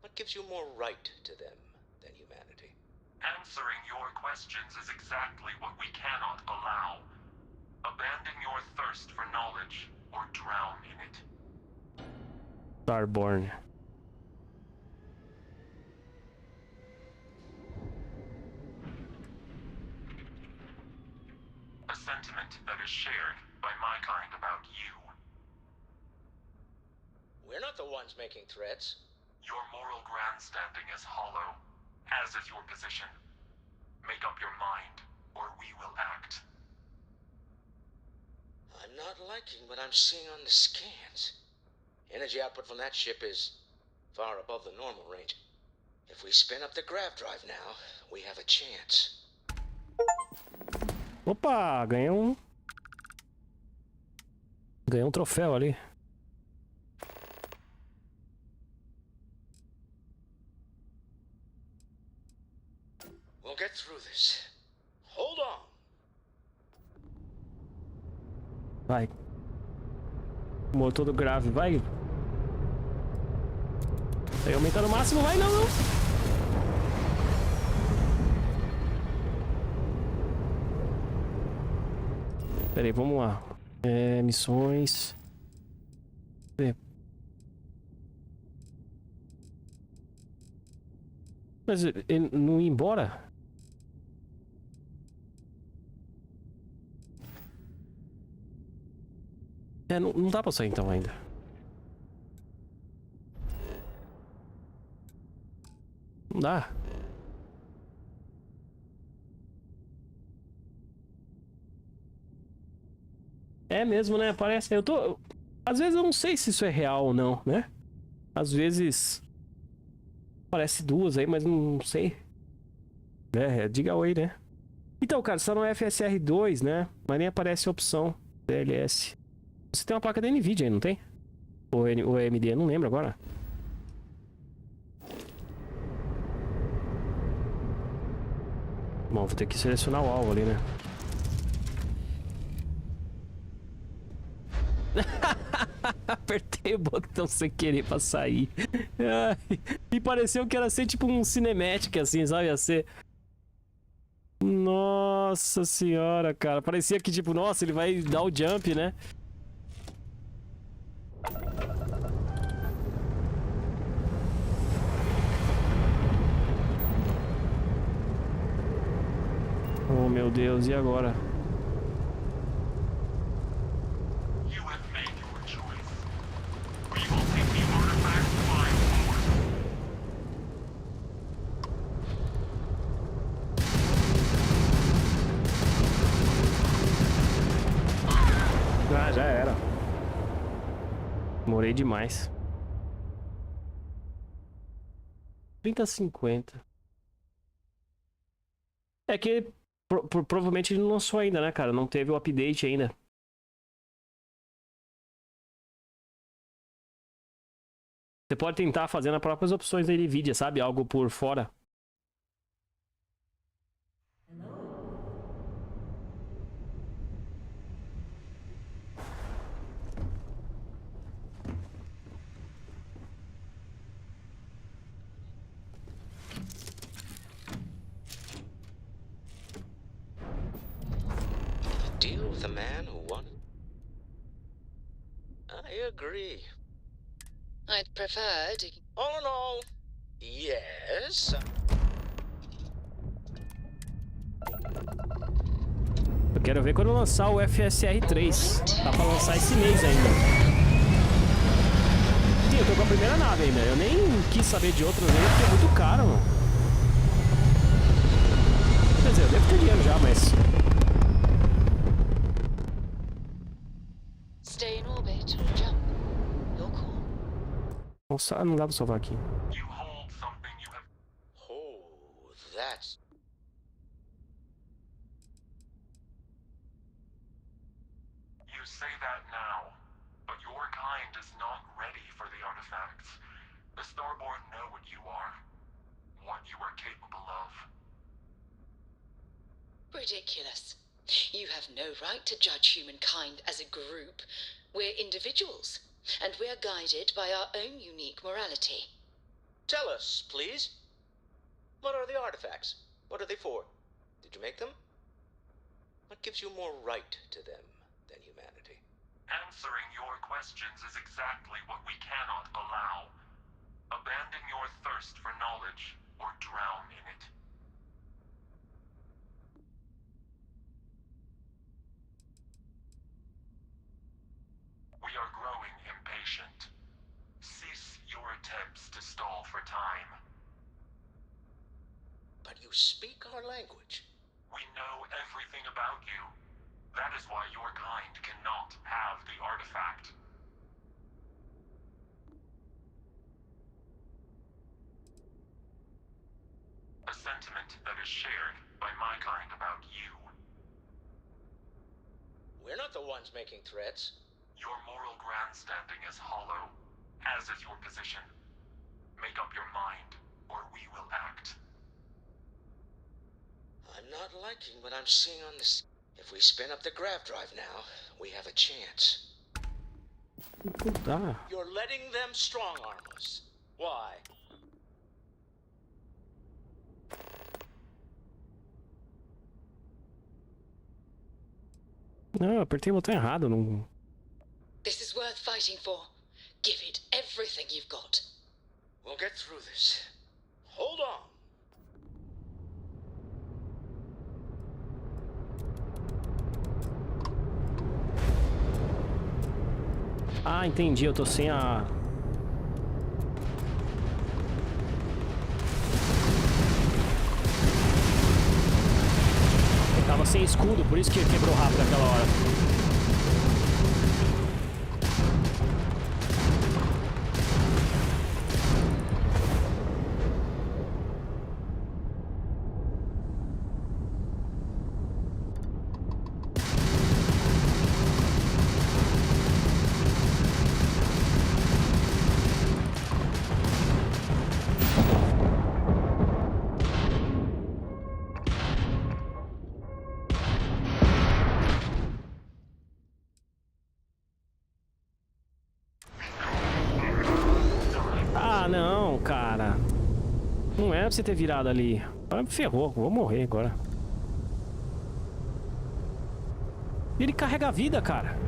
What gives you more right to them than humanity? Answering your questions is exactly what we cannot allow. Abandon your thirst for knowledge or drown in it. Starborn. A sentiment that is shared by my kind about you. We're not the ones making threats. Your moral grandstanding is hollow, as is your position. Make up your mind, or we will act. I'm not liking what I'm seeing on the scans. Energy output from that ship is far above the normal range. If we spin up the grav drive now, we have a chance. Opa, ganhei um troféu ali. We'll get through this. Hold on. Vai. O motor do grave, vai. Vai aumentar no máximo, vai, não. Pera aí, vamos lá. Missões. Mas ele não ia embora? Não dá pra sair então ainda. Não dá. É mesmo, né? Parece. Às vezes eu não sei se isso é real ou não, né? Às vezes. Parece duas aí, mas não sei. Diga oi, né? Então, cara, só no FSR 2, né? Mas nem aparece a opção DLS. Você tem uma placa da NVIDIA aí, não tem? Ou AMD, eu não lembro agora. Bom, vou ter que selecionar o alvo ali, né? Apertei o botão sem querer pra sair. E pareceu que era ser tipo um cinematic assim, sabe? Ia ser... Nossa senhora, cara. Parecia que tipo, nossa, ele vai dar o jump, né? Oh meu Deus, e agora? Ah, já era. Demorei demais. 30,50. É que provavelmente ele não lançou ainda, né, cara? Não teve o update ainda. Você pode tentar fazer nas próprias opções da NVIDIA, sabe? Algo por fora. Deal with the man who won. I agree. I'd prefer to... All in all, yes. Eu quero ver quando lançar o FSR 3. Tá pra lançar esse mês ainda. Sim, eu tô com a primeira nave ainda. Eu nem quis saber de outras ainda porque é muito caro, mano. Quer dizer, eu devo ter dinheiro já, mas... Stay in orbit or jump. Your call. Nossa, não dá pra salvar aqui. Oh, that's... You say that now, but your kind is not ready for the artifacts. The Starborn know what you are, what you are capable of. Ridiculous. You have no right to judge humankind as a group. We're individuals, and we're guided by our own unique morality. Tell us, please. What are the artifacts? What are they for? Did you make them? What gives you more right to them than humanity? Answering your questions is exactly what we cannot allow. Abandon your thirst for knowledge, or drown in it. We are growing impatient. Cease your attempts to stall for time. But you speak our language. We know everything about you. That is why your kind cannot have the artifact. A sentiment that is shared by my kind about you. We're not the ones making threats. Your moral grandstanding is hollow, as is your position. Make up your mind, or we will act. I'm not liking what I'm seeing on this. If we spin up the grav drive now, we have a chance. Tá. You're letting them strong arm us. Why? Não, eu apertei o botão errado. Não... This is worth fighting for. Give it everything you've got. We'll get through this. Hold on. Ah, entendi. Eu tô sem a... Eu tava sem escudo, por isso que quebrou rápido aquela hora. Ah, não, cara. Não era pra você ter virado ali. Ah, ferrou, vou morrer agora. Ele carrega a vida, cara.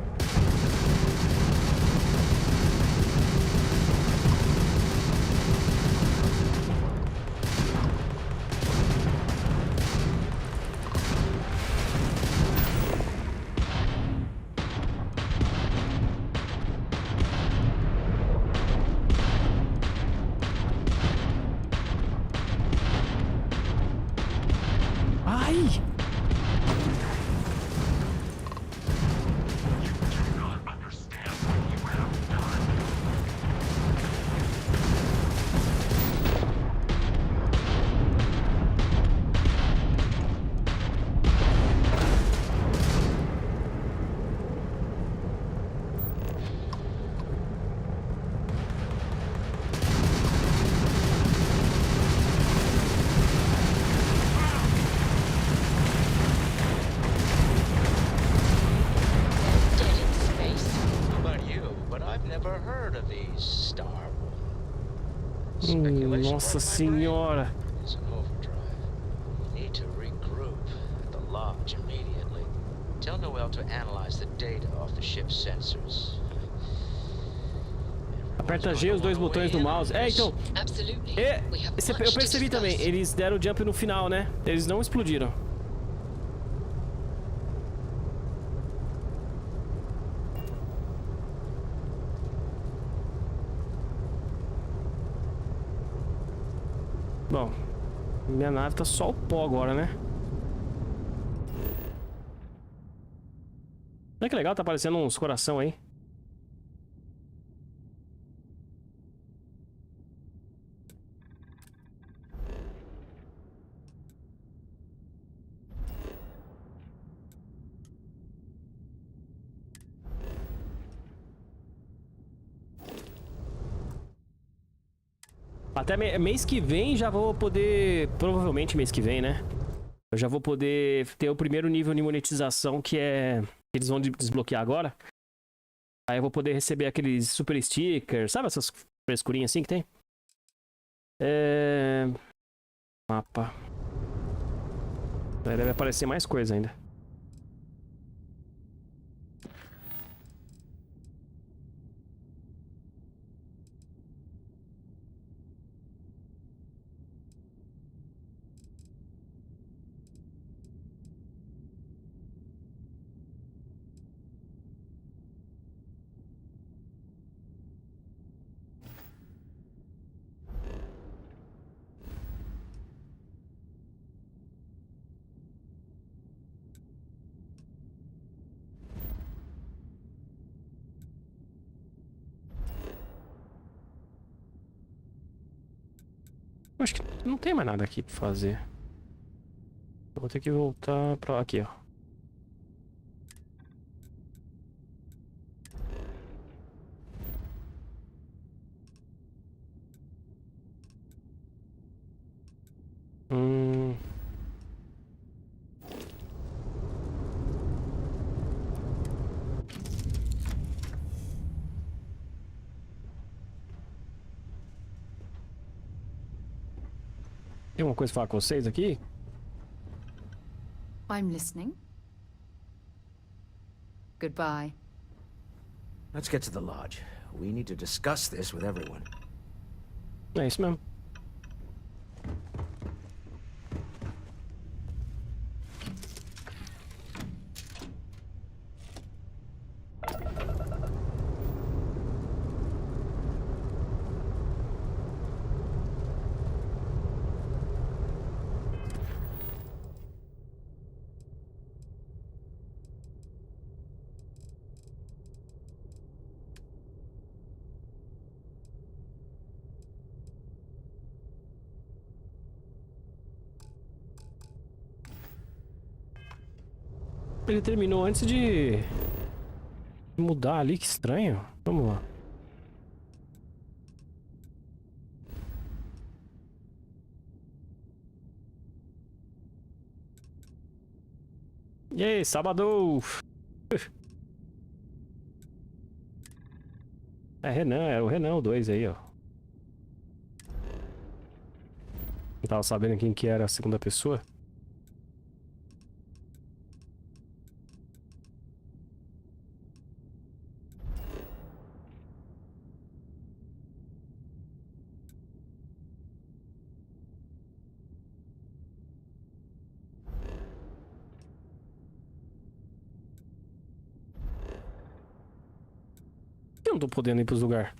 Never heard of these Star Wars. Speculation Nossa senhora. is an overdrive. We need to regroup at the lodge immediately. Tell Noel to analyze the data off the ship's sensors. Aperta G os dois botões do mouse. É, então. Eu percebi também. Eles deram jump no final, né? Eles não explodiram. Bom, minha nave tá só o pó agora, né? Olha que legal, tá aparecendo uns coração aí. Até mês que vem já vou poder... Provavelmente mês que vem, né? Eu já vou poder ter o primeiro nível de monetização, que é... Eles vão desbloquear agora. Aí eu vou poder receber aqueles super stickers. Sabe essas frescurinhas assim que tem? Mapa. Aí deve aparecer mais coisa ainda. Acho que não tem mais nada aqui pra fazer. Eu vou ter que voltar pra aqui, ó. Tem uma coisa pra falar com vocês aqui? I'm listening. Goodbye. Let's get to the lodge. We need to discuss this with everyone. É isso mesmo. Ele terminou antes de mudar ali, que estranho. Vamos lá. E aí, sábado! É Renan, era o Renan, o 2 aí, ó. Não tava sabendo quem que era a segunda pessoa. Eu não tô podendo ir pros lugares.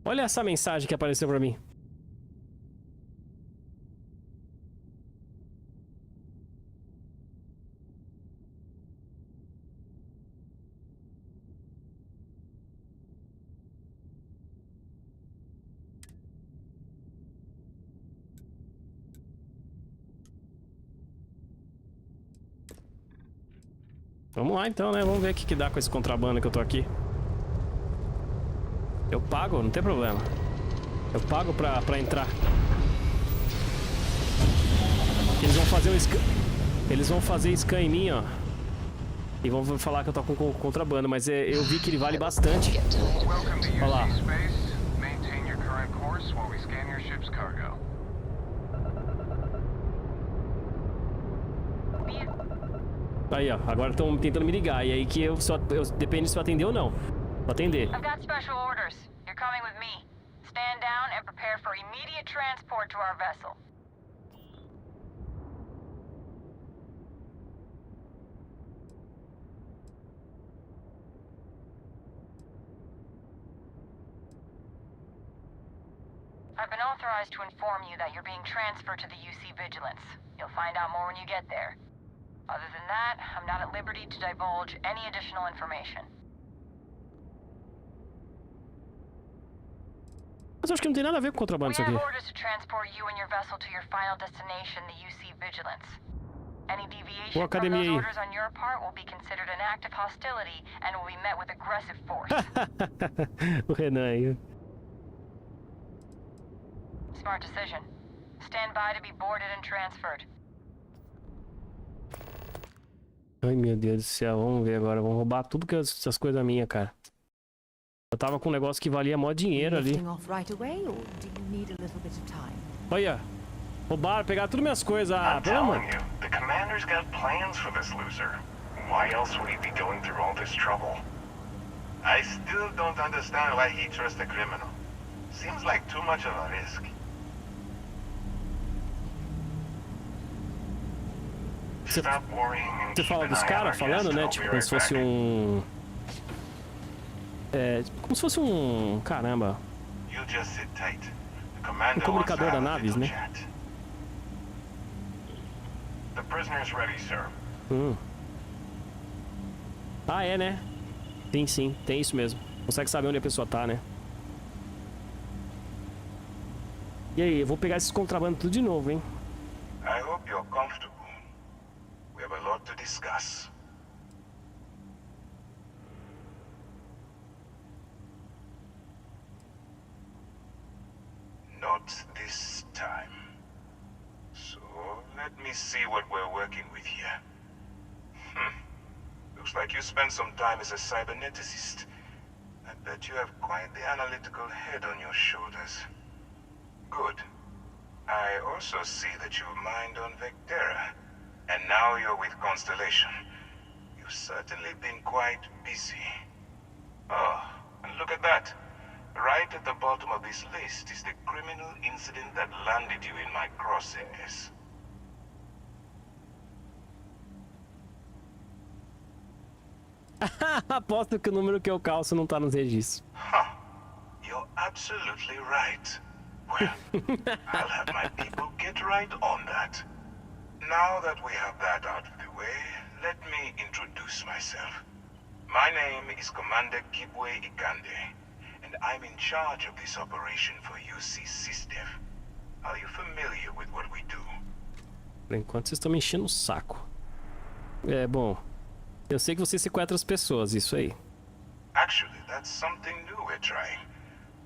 Olha essa mensagem que apareceu pra mim. Vamos lá então, né? Vamos ver o que dá com esse contrabando que eu tô aqui. Eu pago, não tem problema. Eu pago pra entrar. Eles vão fazer um scan. Eles vão fazer scan em mim, ó. E vão falar que eu tô com contrabando, mas eu vi que ele vale bastante. Olha lá. Aí, ó. Agora estão tentando me ligar. E aí que depende se eu atender ou não. Vou atender. I've got special orders. You're coming with me. Stand down and prepare for immediate transport to our vessel. I've been authorized to inform you that you're being transferred to the UC Vigilance. You'll find out more when you get there. Other than that, I'm not at liberty to divulge any additional information. Mas eu acho que não tem nada a ver com contrabando isso aqui. We have orders to transport you and your vessel to your final destination, the UC Vigilance. Any deviation from those orders on your part will be considered an act of hostility and will be met with aggressive force. O Renan aí. Smart decision. Stand by to be boarded and transferred. Ai, meu Deus do céu. Vamos ver agora. Vamos roubar tudo que essas coisas minhas, cara. Eu tava com um negócio que valia mó dinheiro ali. Olha. Roubaram, pegaram tudo minhas coisas. Ah, pelo amor. The commander's got plans for this loser. Why else would he be going through all this trouble? I still don't understand why he trusts a criminal. Seems like too much of a risk. Você fala dos caras falando, né? Tipo, como se fosse um... como se fosse um... Caramba. Um comunicador da naves, né? The prisoner's ready, sir. Ah, é, né? Sim, sim. Tem isso mesmo. Consegue saber onde a pessoa tá, né? E aí, eu vou pegar esses contrabandos tudo de novo, hein? I hope you're comfortable. We have a lot to discuss. Not this time. So, let me see what we're working with here. Looks like you spent some time as a cyberneticist. I bet you have quite the analytical head on your shoulders. Good. I also see that you mined on Vectera. And now you're with Constellation. You've certainly been quite busy. Oh, and look at that. Right at the bottom of this list is the criminal incident that landed you in my crosshairs. Aposto que o número que eu calço não tá nos registros. You're absolutely right. Well, I'll have my people get right on that. Now that we have that out of the way, let me introduce myself. My name is Commander Kibwe Ikande, and I'm in charge of this operation for UC SysDev. Are you familiar with what we do? Por enquanto vocês estão me enchendo o saco. Bom, eu sei que você sequestra as pessoas, isso aí. Actually, that's something new we're trying.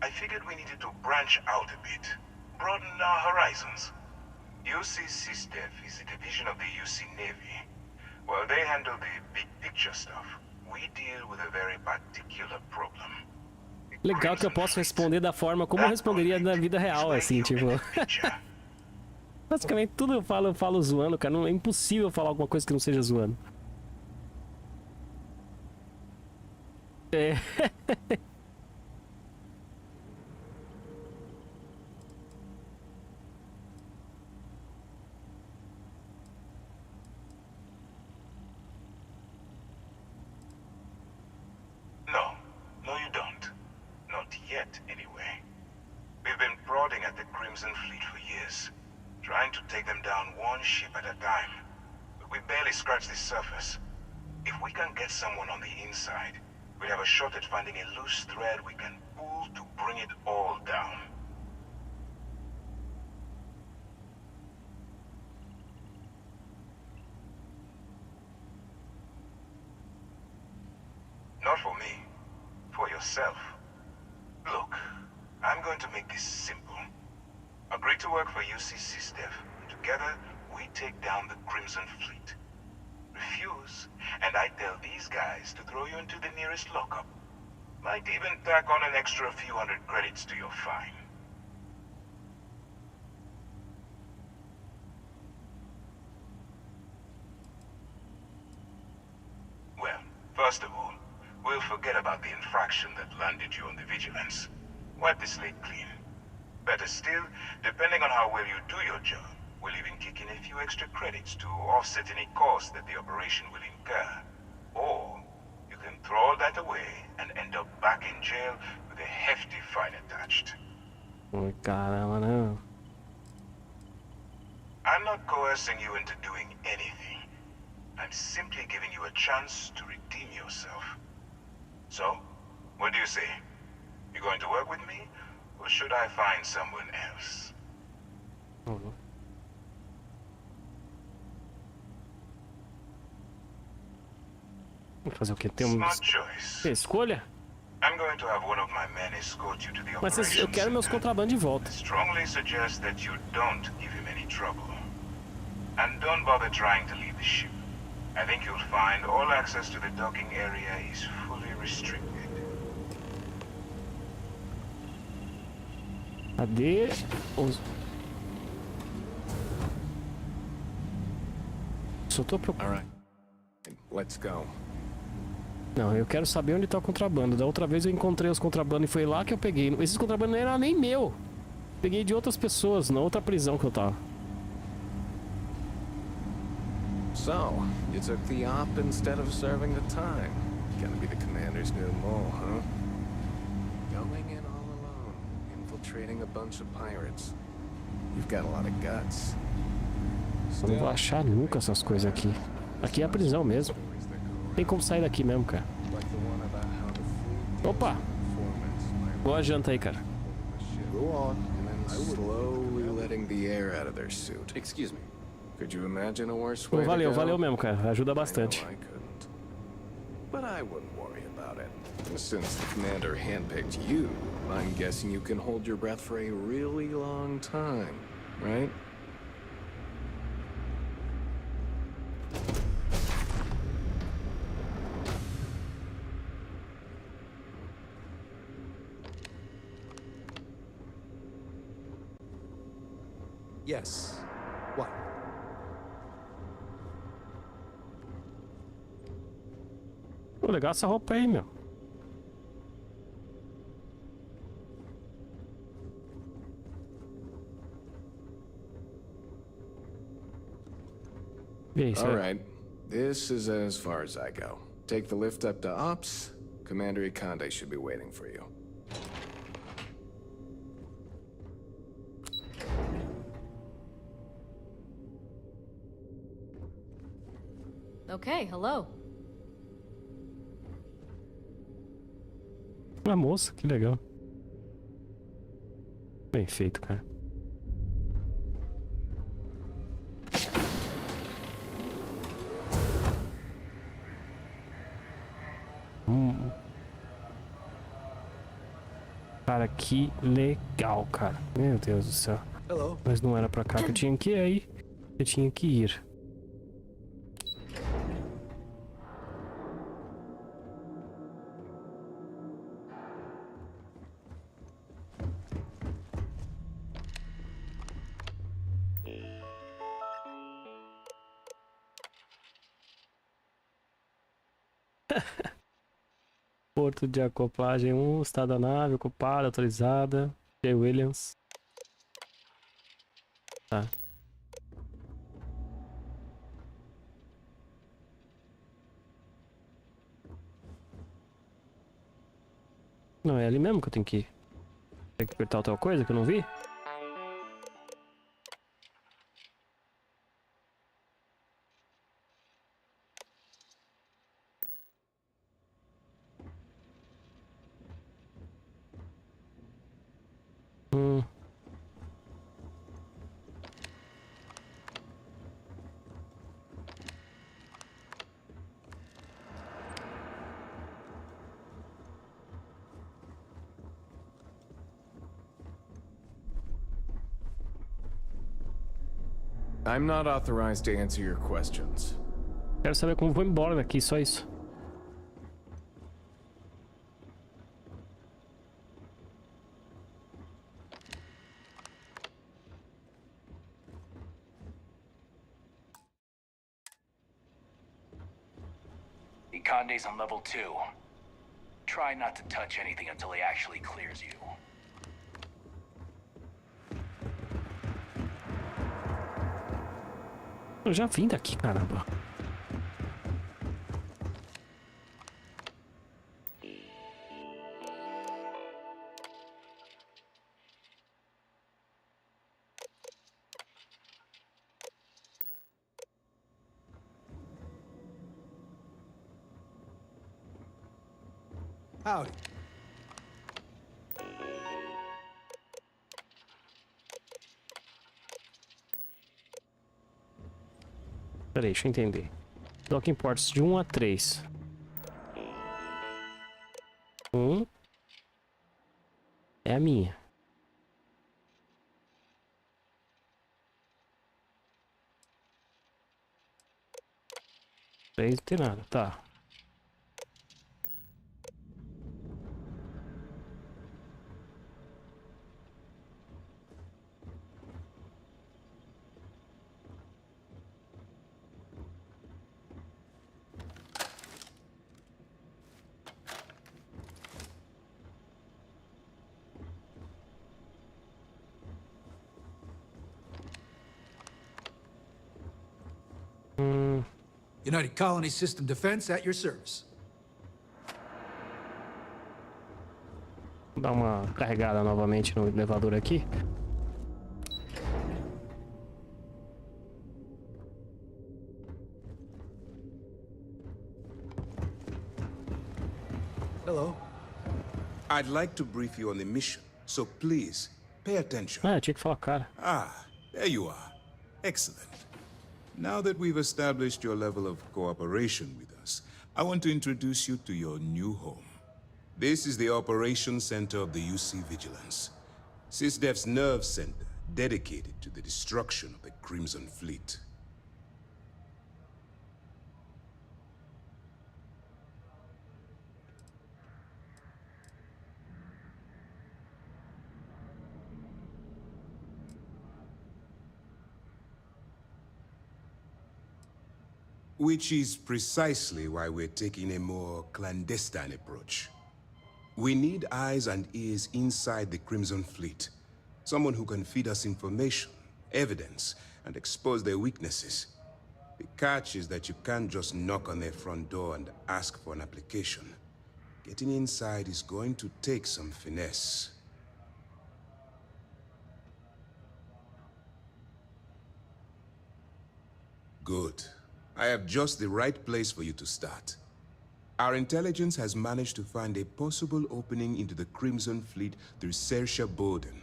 I figured we needed to branch out a bit, broaden our horizons. UC SysDev is a division of the UC Navy. Well, they handle the big picture stuff. We deal with a very particular problem. Legal que eu posso responder da forma como eu responderia na vida real, assim, tipo... Basicamente tudo eu falo zoando, cara. Não, é impossível falar alguma coisa que não seja zoando. No, you don't. Not yet, anyway. We've been prodding at the Crimson Fleet for years, trying to take them down one ship at a time. But we barely scratched the surface. If we can get someone on the inside, we'll have a shot at finding a loose thread we can pull to bring it all down. Not for me. For yourself. Look, I'm going going to make this simple. Agree to work for UCC Steph. Together, we take down the Crimson Fleet. Refuse, and I tell these guys to throw you into the nearest lockup. Might even tack on an extra few hundred credits to your fine. Well, first of all, we'll forget about the infraction that landed you on the Vigilance. Wipe the slate clean. Better still, depending on how well you do your job, we'll even kick in a few extra credits to offset any costs that the operation will incur. Or, you can throw all that away and end up back in jail with a hefty fine attached. Oh, caramba, não. I'm not coercing you into doing anything. I'm simply giving you a chance to redeem yourself. So, what do you say? You going to work with me, or should I find someone else? Vou fazer o quê? Tem uma escolha? I'm going to have one of my men escort you to the Mas operation eu quero meus contrabandos de volta. Strongly suggest that you don't give him any trouble. And don't bother trying to leave the ship. I think you'll find all access to the docking area is fully restricted. Cadê os... Só tô procurando. Let's go. Não, eu quero saber onde tá o contrabando. Da outra vez eu encontrei os contrabandos e foi lá que eu peguei. Esses contrabandos não eram nem meu. Peguei de outras pessoas, na outra prisão que eu tava. So, you took the op instead of serving the time. Gonna be the commander's new mole, huh? Going in all alone, infiltrating a bunch of pirates. You've got a lot of guts. Eu não vou achar nunca essas coisas aqui. Aqui é a prisão mesmo. Tem como sair daqui mesmo, cara. Opa! Boa janta aí, cara. Go on, and then slowly letting the air out of their suit. Excuse me. Could you imagine a worse way Valeu, to go? valeu mesmo, cara. Ajuda bastante. I couldn't. But I wouldn't worry about it. And since the commander handpicked you, I'm guessing you can hold your breath for a really long time, right? Yes. What? Pô, legal essa roupa aí, meu. All right. This is as far as I go. Take the lift up to Ops. Commander Ikonde should be waiting for you. Okay, hello. Uma moça, que legal. Bem feito, cara. Cara, que legal, cara. Meu Deus do céu. Hello. Mas não era pra cá que eu tinha que ir aí. Eu tinha que ir. Porto de acoplagem 1, estado da nave, ocupada, autorizada. Willians. Tá. Não, é ali mesmo que eu tenho que ir. Tem que apertar outra coisa que eu não vi? I'm not authorized to answer your questions. Quero saber como vou embora daqui, só isso. Conde's on level 2. Try not to touch anything until he actually clears you. Eu já vim daqui, caramba. Howdy. Peraí, deixa eu entender. Docking ports de 1 a 3. 1 é a minha. 3 não tem nada, tá. United Colony System Defense at your service. Vou dar uma carregada novamente no elevador aqui. Hello. I'd like to brief you on the mission, so please, pay attention. Ah, eu tinha que falar cara. Ah, there you are. Excellent. Now that we've established your level of cooperation with us, I want to introduce you to your new home. This is the Operations Center of the UC Vigilance, SysDef's nerve center dedicated to the destruction of the Crimson Fleet. Which is precisely why we're taking a more clandestine approach. We need eyes and ears inside the Crimson Fleet. Someone who can feed us information, evidence, and expose their weaknesses. The catch is that you can't just knock on their front door and ask for an application. Getting inside is going to take some finesse. Good. I have just the right place for you to start. Our intelligence has managed to find a possible opening into the Crimson Fleet through Saoirse Bowden,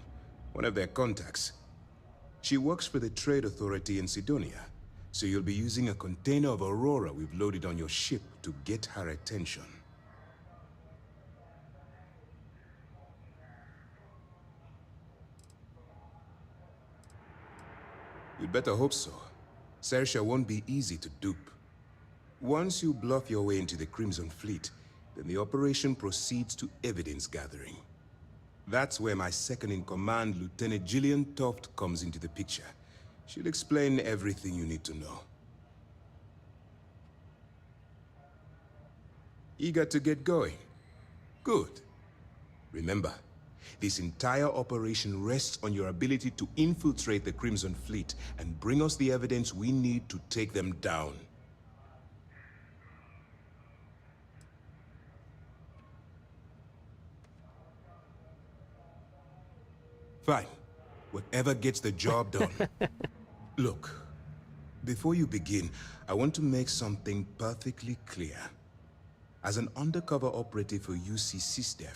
one of their contacts. She works for the Trade Authority in Sidonia, so you'll be using a container of Aurora we've loaded on your ship to get her attention. You'd better hope so. Saoirse won't be easy to dupe. Once you bluff your way into the Crimson Fleet, then the operation proceeds to evidence gathering. That's where my second-in-command, Lieutenant Gillian Toft, comes into the picture. She'll explain everything you need to know. Eager to get going? Good. Remember, this entire operation rests on your ability to infiltrate the Crimson Fleet and bring us the evidence we need to take them down. Fine. Whatever gets the job done. Look, before you begin, I want to make something perfectly clear. As an undercover operative for UC SysDef,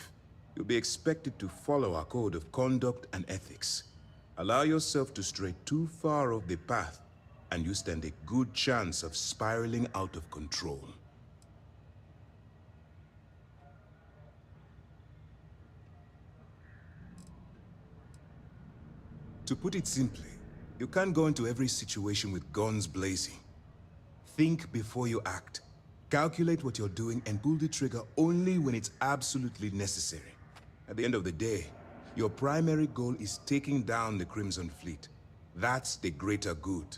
you'll be expected to follow our code of conduct and ethics. Allow yourself to stray too far off the path, and you stand a good chance of spiraling out of control. To put it simply, You can't go into every situation with guns blazing. Think before you act. Calculate what you're doing and pull the trigger only when it's absolutely necessary. At the end of the day, your primary goal is taking down the Crimson Fleet. That's the greater good.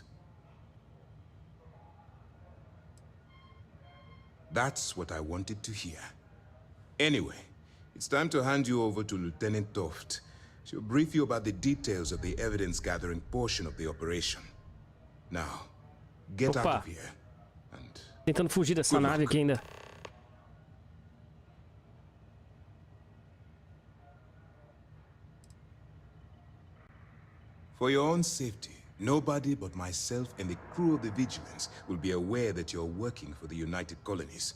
That's what I wanted to hear. Anyway, it's time to hand you over to Lieutenant Toft. She'll brief you about the details of the evidence-gathering portion of the operation. Now, get out of here. Tentando fugir dessa nave aqui ainda. For your own safety, nobody but myself and the crew of the Vigilance will be aware that you're working for the United Colonies.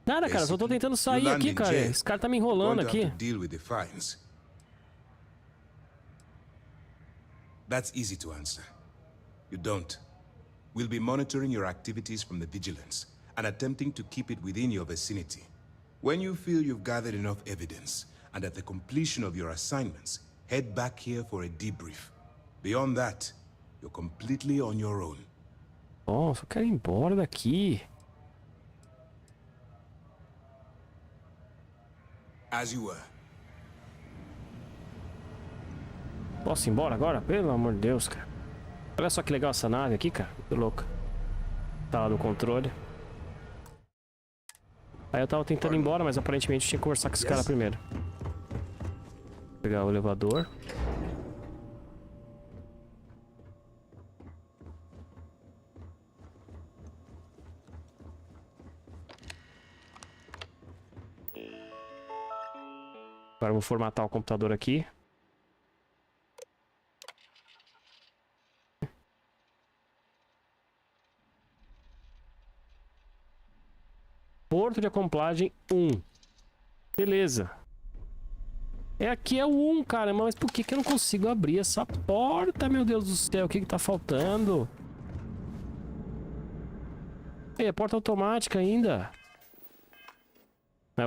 Nada, cara, só tô tentando sair aqui, cara. Esse cara tá me enrolando aqui. Deal with the fines. That's easy to answer. You don't. We'll be monitoring your activities from the Vigilance and attempting to keep it within your vicinity. When you feel you've gathered enough evidence, and at the completion of your assignments, head back here for a debrief. Beyond that, you're completely on your own. Oh, só quero ir embora daqui. As you were. Posso ir embora agora? Pelo amor de Deus, cara. Olha só que legal essa nave aqui, cara. Muito louca. Tá lá no controle. Aí eu tava tentando ir embora, mas aparentemente tinha que conversar com esse cara primeiro. Vou pegar o elevador. Agora eu vou formatar o computador aqui. Porto de acoplagem 1. Beleza. Aqui é o 1, cara. Mas por que eu não consigo abrir essa porta, meu Deus do céu? O que tá faltando? Ei, é porta automática ainda.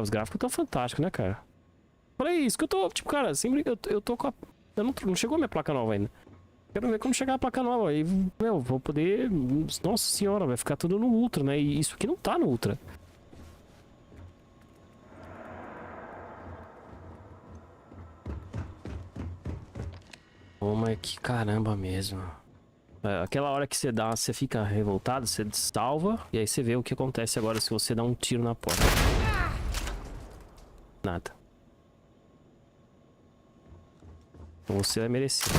Os gráficos estão fantásticos, né, cara? Olha isso que eu tô... Tipo, cara, sempre eu tô com a... Não chegou a minha placa nova ainda. Quero ver quando chegar a placa nova. Aí, meu, vou poder... Nossa senhora, vai ficar tudo no Ultra, né? E isso aqui não tá no Ultra. Mas que caramba mesmo. Aquela hora que você fica revoltado, você salva e aí você vê o que acontece agora se você dá um tiro na porta. Nada. Então você vai merecer.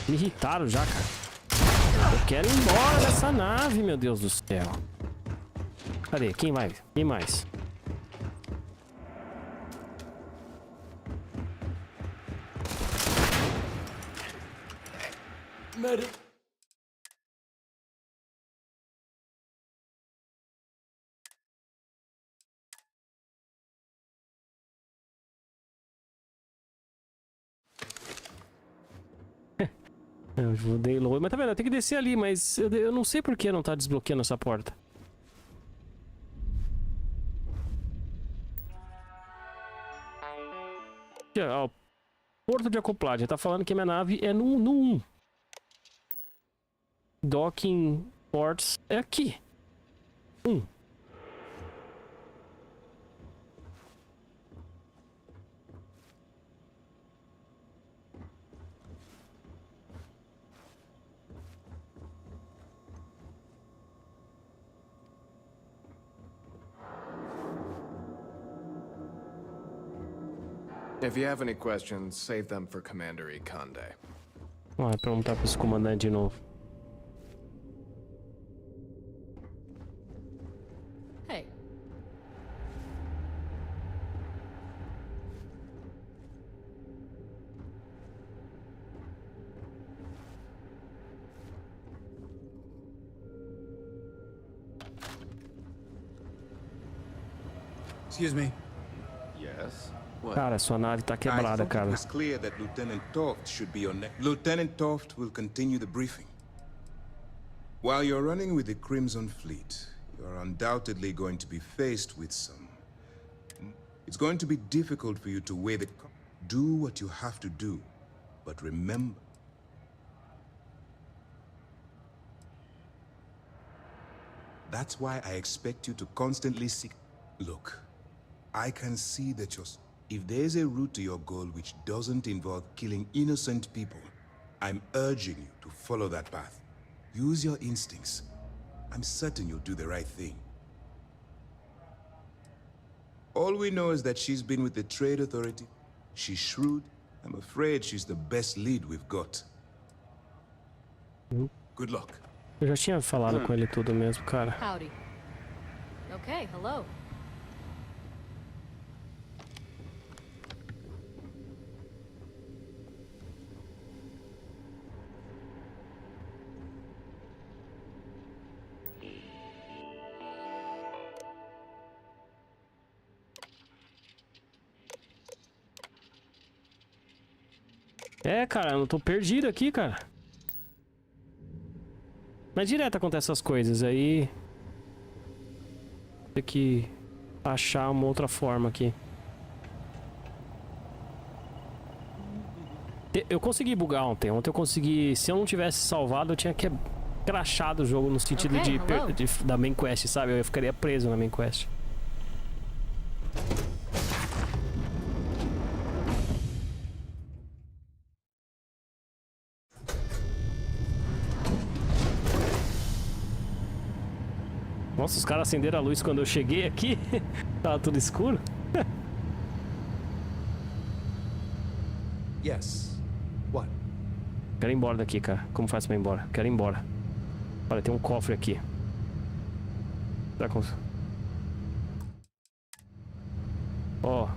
Me irritaram já, cara. Eu quero ir embora dessa nave, meu Deus do céu. Cadê? Quem vai? Quem mais? Eu dei low. Mas tá vendo? Eu tenho que descer ali, mas eu não sei por que não tá desbloqueando essa porta. Ó, porto de acoplagem. Tá falando que minha nave é no 1. Docking ports é aqui. 1. If you have any questions, save them for Commander Ikonde. Vai perguntar para esse comandante de novo. Hey. Excuse me. Yes. Cara, sua nave tá quebrada, cara. It's clear that Lieutenant Toft should be on next. Lieutenant Toft will continue the briefing. While you're running with the Crimson Fleet, you are undoubtedly going to be faced with some. It's going to be difficult for you to weigh the... Do what you have to do, but remember... That's why I expect you to constantly seek... Look, I can see that you're... If there's a route to your goal which doesn't involve killing innocent people, I'm urging you to follow that path. Use your instincts. I'm certain you'll do the right thing. All we know is that she's been with the Trade Authority. She's shrewd. I'm afraid she's the best lead we've got. Good luck. Eu já tinha falado com ele tudo mesmo, cara. Howdy. Okay, hello. É, cara, eu tô perdido aqui, cara. Mas direto acontece essas coisas, aí... Tem que achar uma outra forma aqui. Eu consegui bugar ontem. Ontem eu consegui... Se eu não tivesse salvado, eu tinha crashado o jogo no sentido da main quest, sabe? Eu ficaria preso na main quest. Nossa, os caras acenderam a luz quando eu cheguei aqui. Tava tudo escuro. Yes. What? Quero ir embora daqui, cara. Como faz pra ir embora? Quero ir embora. Olha, tem um cofre aqui. Será que... Ó.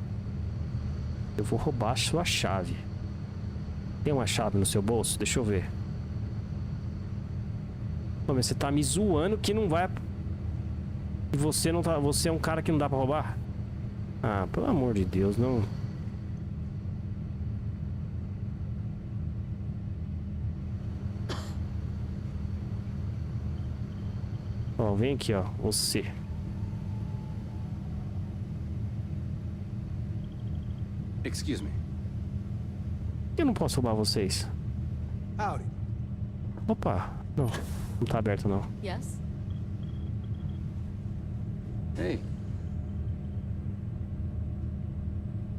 Eu vou roubar a sua chave. Tem uma chave no seu bolso? Deixa eu ver. Pô, mas você tá me zoando que não vai... E você não tá... Você é um cara que não dá pra roubar? Ah, pelo amor de Deus, não... Ó, vem aqui, ó. Você. Excuse me. Eu não posso roubar vocês. Howdy. Opa. Não. Não tá aberto, não. Yes? Hey.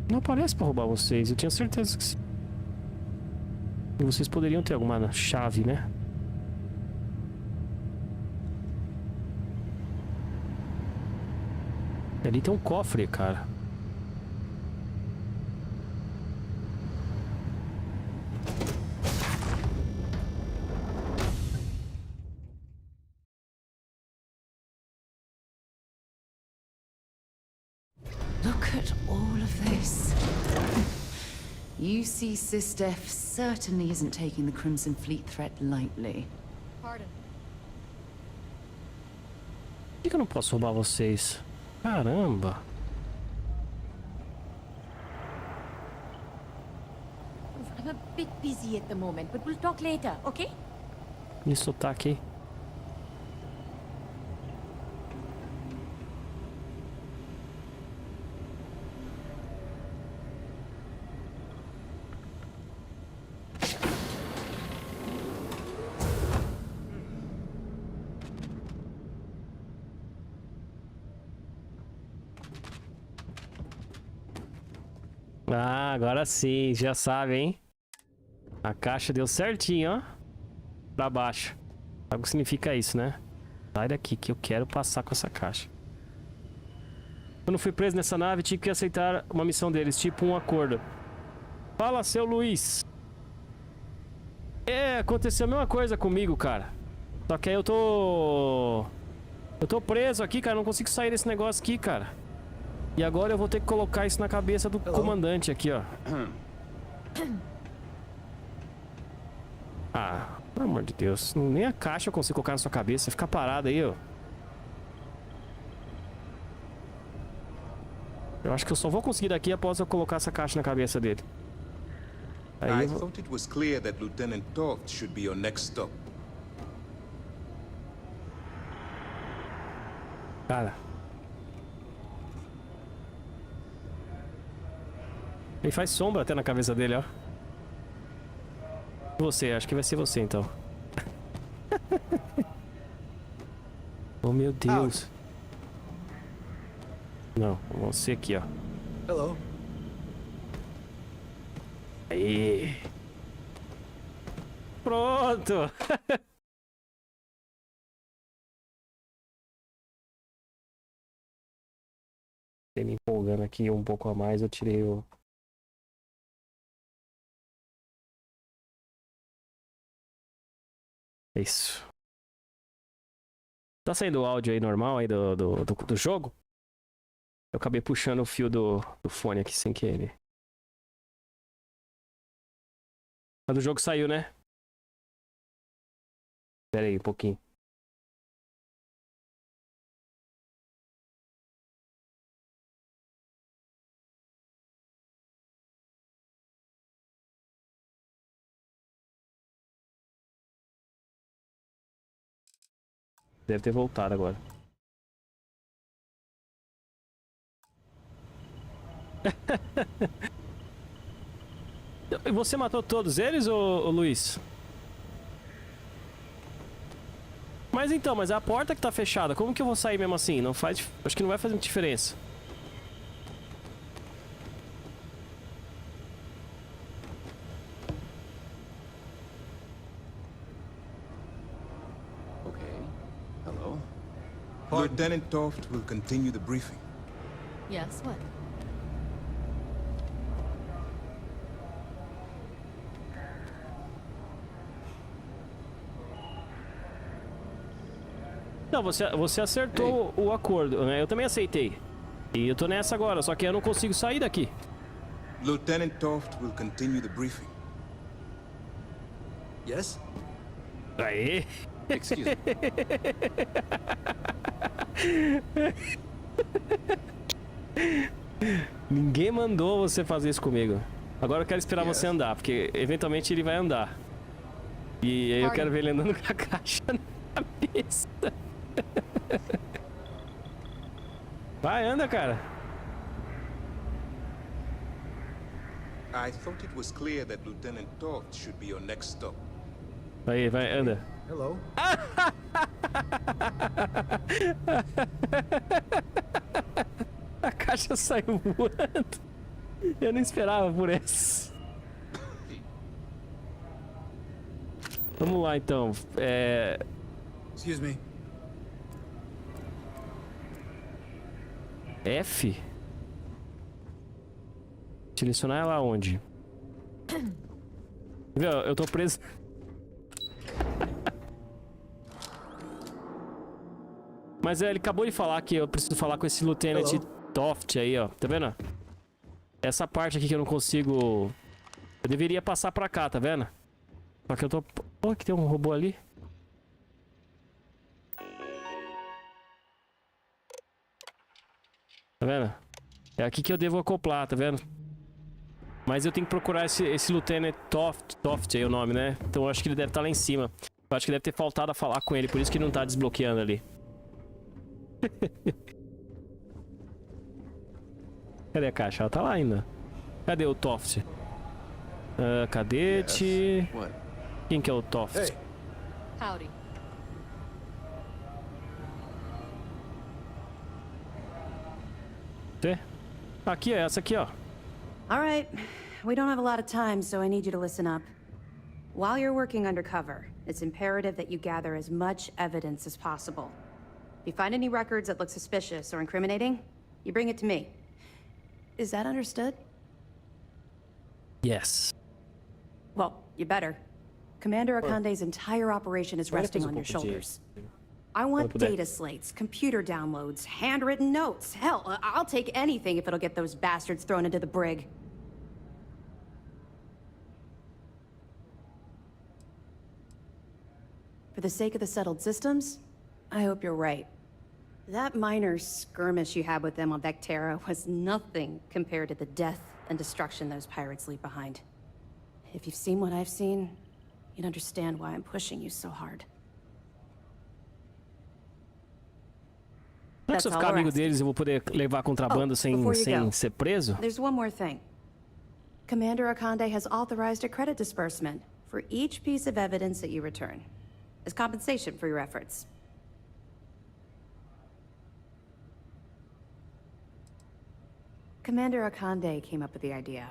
Não aparece pra roubar vocês. Eu tinha certeza que sim. E vocês poderiam ter alguma chave, né? Ali tem um cofre, cara. Look at all of this. UC SysDef certainly isn't taking the Crimson Fleet threat lightly. Pardon. Por que eu não posso roubar vocês? Caramba. I'm a bit busy at the moment, but we'll talk later, okay? E sotaque aí. Ah, agora sim, já sabe, hein? A caixa deu certinho, ó. Pra baixo. Sabe o que significa isso, né? Sai daqui que eu quero passar com essa caixa. Quando fui preso nessa nave, tive que aceitar uma missão deles, tipo um acordo. Fala, seu Luiz. É, aconteceu a mesma coisa comigo, cara. Só que aí eu tô preso aqui, cara. Não consigo sair desse negócio aqui, cara. E agora eu vou ter que colocar isso na cabeça do comandante aqui, ó. Ah, pelo amor de Deus. Nem a caixa eu consigo colocar na sua cabeça. Fica parado aí, ó. Eu acho que eu só vou conseguir daqui após eu colocar essa caixa na cabeça dele. Aí I thought it was clear that Lieutenant Toft should be your next stop. Cara. Ele faz sombra até na cabeça dele, ó. Você, acho que vai ser você então. Oh meu Deus. Não, você aqui, ó. Hello. Aí. Pronto. Me empolgando aqui um pouco a mais, eu tirei o... Isso. Tá saindo o áudio aí normal aí do jogo? Eu acabei puxando o fio do fone aqui sem querer. Mas do jogo saiu, né? Pera aí um pouquinho. Deve ter voltado agora. E você matou todos eles, ô Luiz? Mas então, mas a porta que tá fechada, como que eu vou sair mesmo assim? Não faz... Acho que não vai fazer muita diferença. Lieutenant Toft will continue the briefing. Yes, what? Não, você acertou o acordo, né? Eu também aceitei. E eu tô nessa agora, só que eu não consigo sair daqui. Lieutenant Toft will continue the briefing. Yes? Aê! Excuse me. Ninguém mandou você fazer isso comigo. Agora eu quero esperar você andar, porque eventualmente ele vai andar. E aí eu quero ver ele andando com a caixa na cabeça. Vai, anda, cara. I thought it was clear that Lieutenant Toft should be your next stop. Vai, anda. Hello. A caixa saiu voando. Eu não esperava por essa. Vamos lá, então. Excuse me. F? Selecionar ela onde? Viu? Eu tô preso. Mas ele acabou de falar que eu preciso falar com esse Lieutenant Toft aí, ó. Tá vendo? Essa parte aqui que eu não consigo... Eu deveria passar pra cá, tá vendo? Só que eu tô... Pô, que tem um robô ali. Tá vendo? É aqui que eu devo acoplar, tá vendo? Mas eu tenho que procurar esse Lieutenant Toft aí, o nome, né? Então eu acho que ele deve estar lá em cima. Eu acho que deve ter faltado a falar com ele, por isso que ele não tá desbloqueando ali. Cadê a caixa? Ela tá lá ainda. Cadê o Toft? Cadete. Quem que é o Toft? Hey. Howdy. Aqui, é essa aqui, ó. All right. We don't have a lot of time, so I need you to listen up. While you're working undercover, it's imperative that you gather as much evidence as possible. If you find any records that look suspicious or incriminating, you bring it to me. Is that understood? Yes. Well, you better. Commander Akande's entire operation is resting on your shoulders. I want data slates, computer downloads, handwritten notes. Hell, I'll take anything if it'll get those bastards thrown into the brig. For the sake of the settled systems, I hope you're right. That minor skirmish you had with them on Vectera was nothing compared to the death and destruction those pirates leave behind. If you've seen what I've seen, you'd understand why I'm pushing you so hard. Será que se eu ficar amigo deles eu vou poder levar contrabando sem ser preso? There's one more thing. Commander Akande has authorized a credit disbursement for each piece of evidence that you return, as compensation for your efforts. Commander Akande came up with the idea.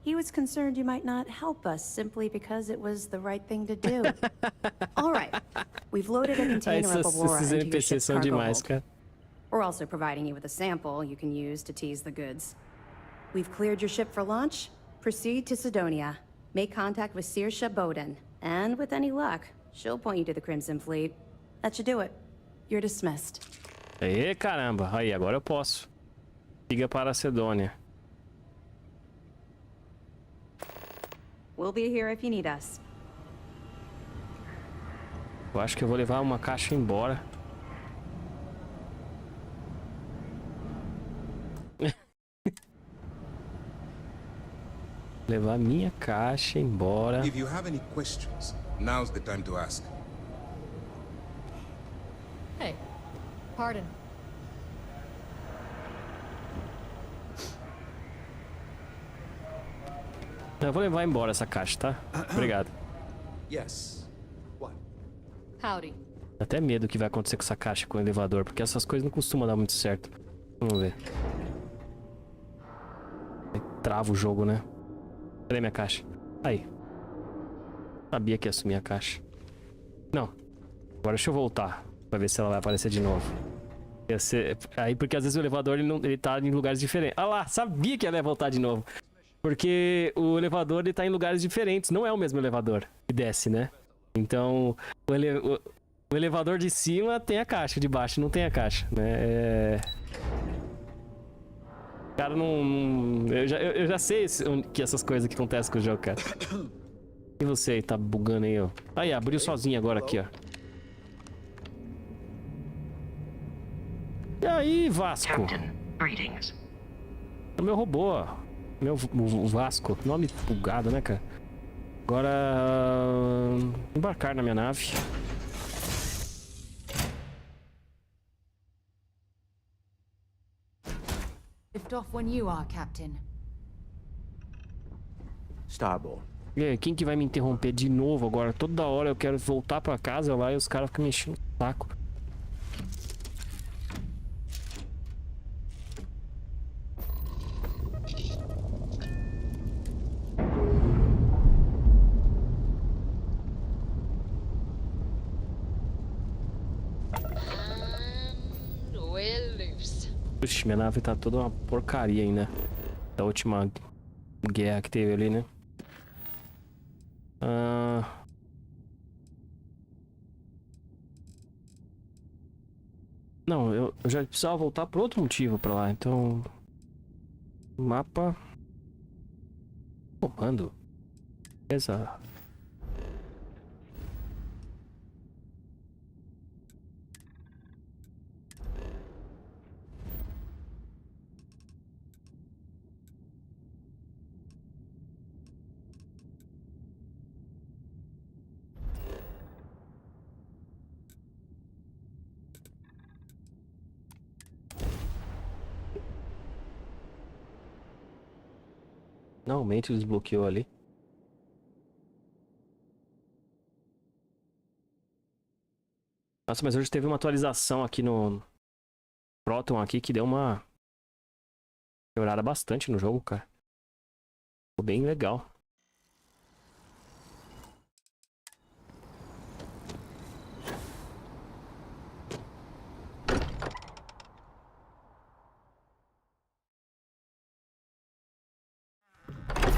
He was concerned you might not help us simply because it was the right thing to do. All right, we've loaded a container of Bora into your ship's cargo hold. We're also providing you with a sample you can use to tease the goods. We've cleared your ship for launch. Proceed to Sidonia. Make contact with Saoirse Bowden. And with any luck, she'll point you to the Crimson Fleet. That should do it. You're dismissed. Aê, caramba. Aí, agora eu posso. Siga para a Sidônia. We'll be here if you need us. Eu acho que eu vou levar uma caixa embora. Levar minha caixa embora. If you have any questions, now's the time to ask. Hey, pardon. Eu vou levar embora essa caixa, tá? Obrigado. Yes. What? Howdy. Até medo que vai acontecer com essa caixa com o elevador, porque essas coisas não costumam dar muito certo. Vamos ver. Aí trava o jogo, né? Cadê minha caixa? Aí. Sabia que ia sumir a caixa. Não. Agora deixa eu voltar pra ver se ela vai aparecer de novo. Ia ser... Aí porque às vezes o elevador ele tá em lugares diferentes. Ah lá, sabia que ela ia voltar de novo. Porque o elevador ele tá em lugares diferentes. Não é o mesmo elevador que desce, né? Então o elevador de cima tem a caixa, de baixo não tem a caixa, né? Cara, não... Eu já sei que essas coisas que acontecem com o jogo, cara. E você aí, tá bugando aí, ó. Aí, abriu sozinho agora aqui, ó. E aí, Vasco? É o meu robô, ó. O Vasco. Nome bugado, né, cara? Agora... embarcar na minha nave. Lift off when you are, Captain. Starboard. E aí, quem que vai me interromper de novo agora? Toda hora eu quero voltar pra casa lá e os caras ficam me enchendo o saco. Puxa, minha nave tá toda uma porcaria ainda. Da última guerra que teve ali, né? Não, eu já precisava voltar por outro motivo pra lá, então... Mapa... Comando. Beleza. Finalmente desbloqueou ali. Nossa, mas hoje teve uma atualização aqui no Proton aqui que deu uma melhorada bastante no jogo, cara. Ficou bem legal.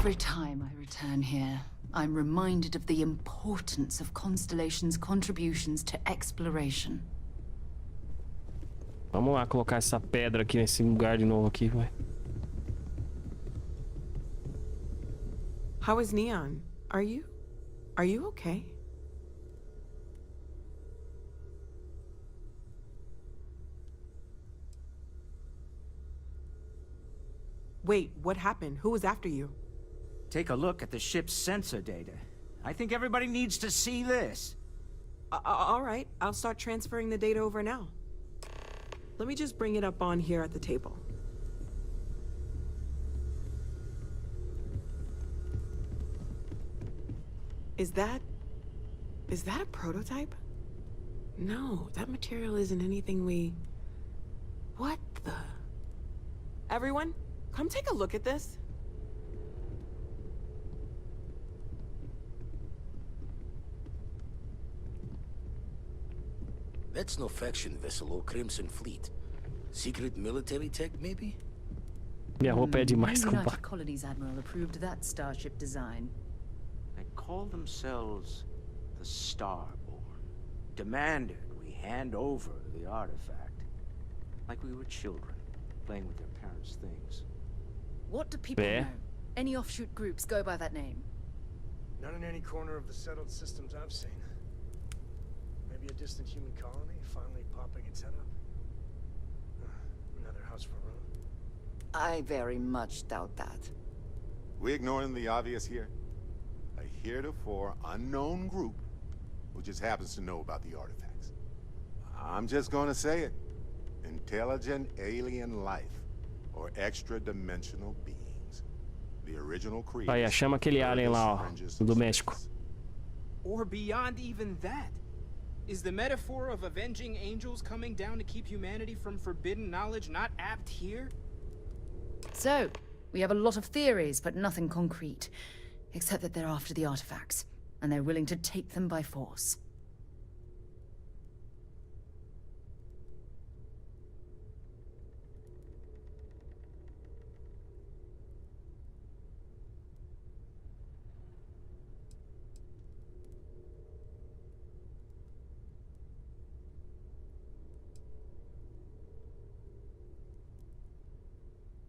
Every time I return here, I'm reminded of the importance of Constellation's contributions to exploration. Vamos lá colocar essa pedra aqui nesse lugar de novo aqui, vai. How is Neon? Are you okay? Wait, what happened? Who was after you? Take a look at the ship's sensor data. I think everybody needs to see this. All right, I'll start transferring the data over now. Let me just bring it up on here at the table. Is that a prototype? No, that material isn't anything we... What the... Everyone, come take a look at this. That's no faction vessel or Crimson Fleet. Secret military tech, maybe? Minha roupa é demais, United compa. Colonies Admiral approved that starship design. They call themselves the Starborn. Demanded we hand over the artifact. Like we were children, playing with their parents' things. What do people Where? know? Any offshoot groups go by that name? Not in any corner of the settled systems I've seen. Maybe a distant human colony finally popping its head up. Another house for Rome. I very much doubt that. We ignoring the obvious here? A heretofore unknown group who just happens to know about the artifacts. I'm just gonna say it. Intelligent alien life, or extra-dimensional beings. The original creators. Aí, chama aquele alien lá, ó, do México. Or beyond even that. Is the metaphor of avenging angels coming down to keep humanity from forbidden knowledge not apt here? So, we have a lot of theories, but nothing concrete. Except that they're after the artifacts, and they're willing to take them by force.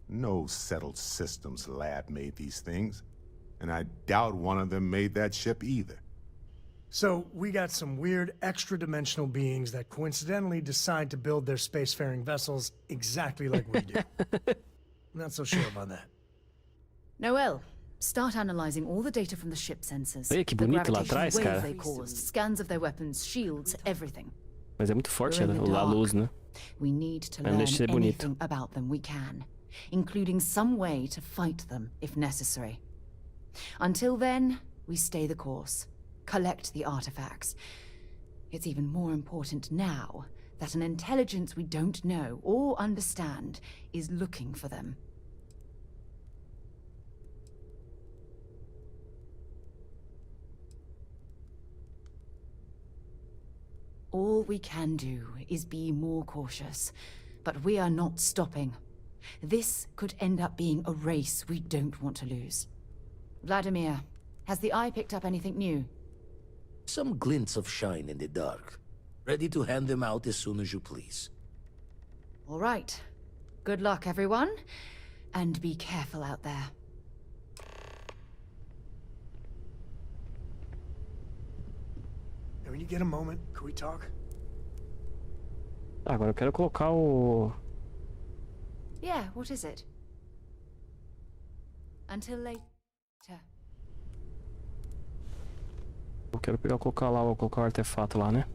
No settled systems lab made these things, and I doubt one of them made that ship either. So, we got some weird extra-dimensional beings that coincidentally decide to build their spacefaring vessels exactly like we do. Not so sure about that. Noel, start analyzing all the data from the ship sensors. Olha que The bonito lá gravitational atrás, wave cara. they caused, scans of their weapons, shields, everything. Mas é muito forte We're in the a luz, né? We need to Mas learn deixa ser bonito. anything about them we can, including some way to fight them if necessary. Until then, we stay the course, collect the artifacts. It's even more important now that an intelligence we don't know or understand is looking for them. All we can do is be more cautious, but we are not stopping. This could end up being a race we don't want to lose. Vladimir, has the Eye picked up anything new? Some glints of shine in the dark. Ready to hand them out as soon as you please. All right. Good luck, everyone. And be careful out there. Hey, when you get a moment, could we talk? Agora eu quero colocar o... Yeah, what is it? Until later. Eu quero colocar lá, vou colocar o artefato lá, né?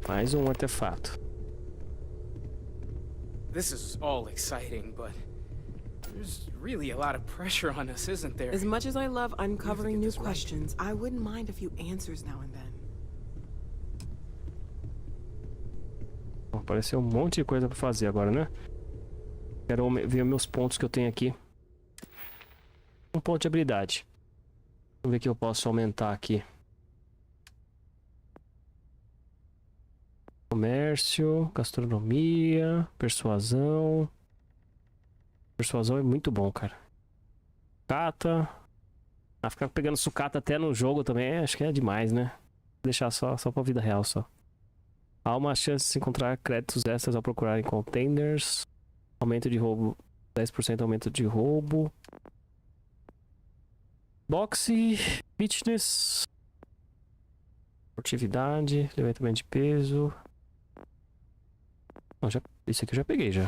Mais um artefato. This is all exciting, but there's really a lot of pressure on us, isn't there? As much as I love uncovering new questions, I wouldn't mind a few answers now and then. Apareceu um monte de coisa pra fazer agora, né? Quero ver meus pontos que eu tenho aqui. Um ponto de habilidade. Vamos ver o que eu posso aumentar aqui. Comércio, gastronomia, persuasão. Persuasão é muito bom, cara. Sucata. Ah, ficar pegando sucata até no jogo também, acho que é demais, né? Vou deixar só pra vida real, só. Há uma chance de se encontrar créditos extras ao procurar em containers. Aumento de roubo. 10% aumento de roubo. Boxe. Fitness. Esportividade. Levantamento de peso. Não, já, esse aqui eu já peguei já.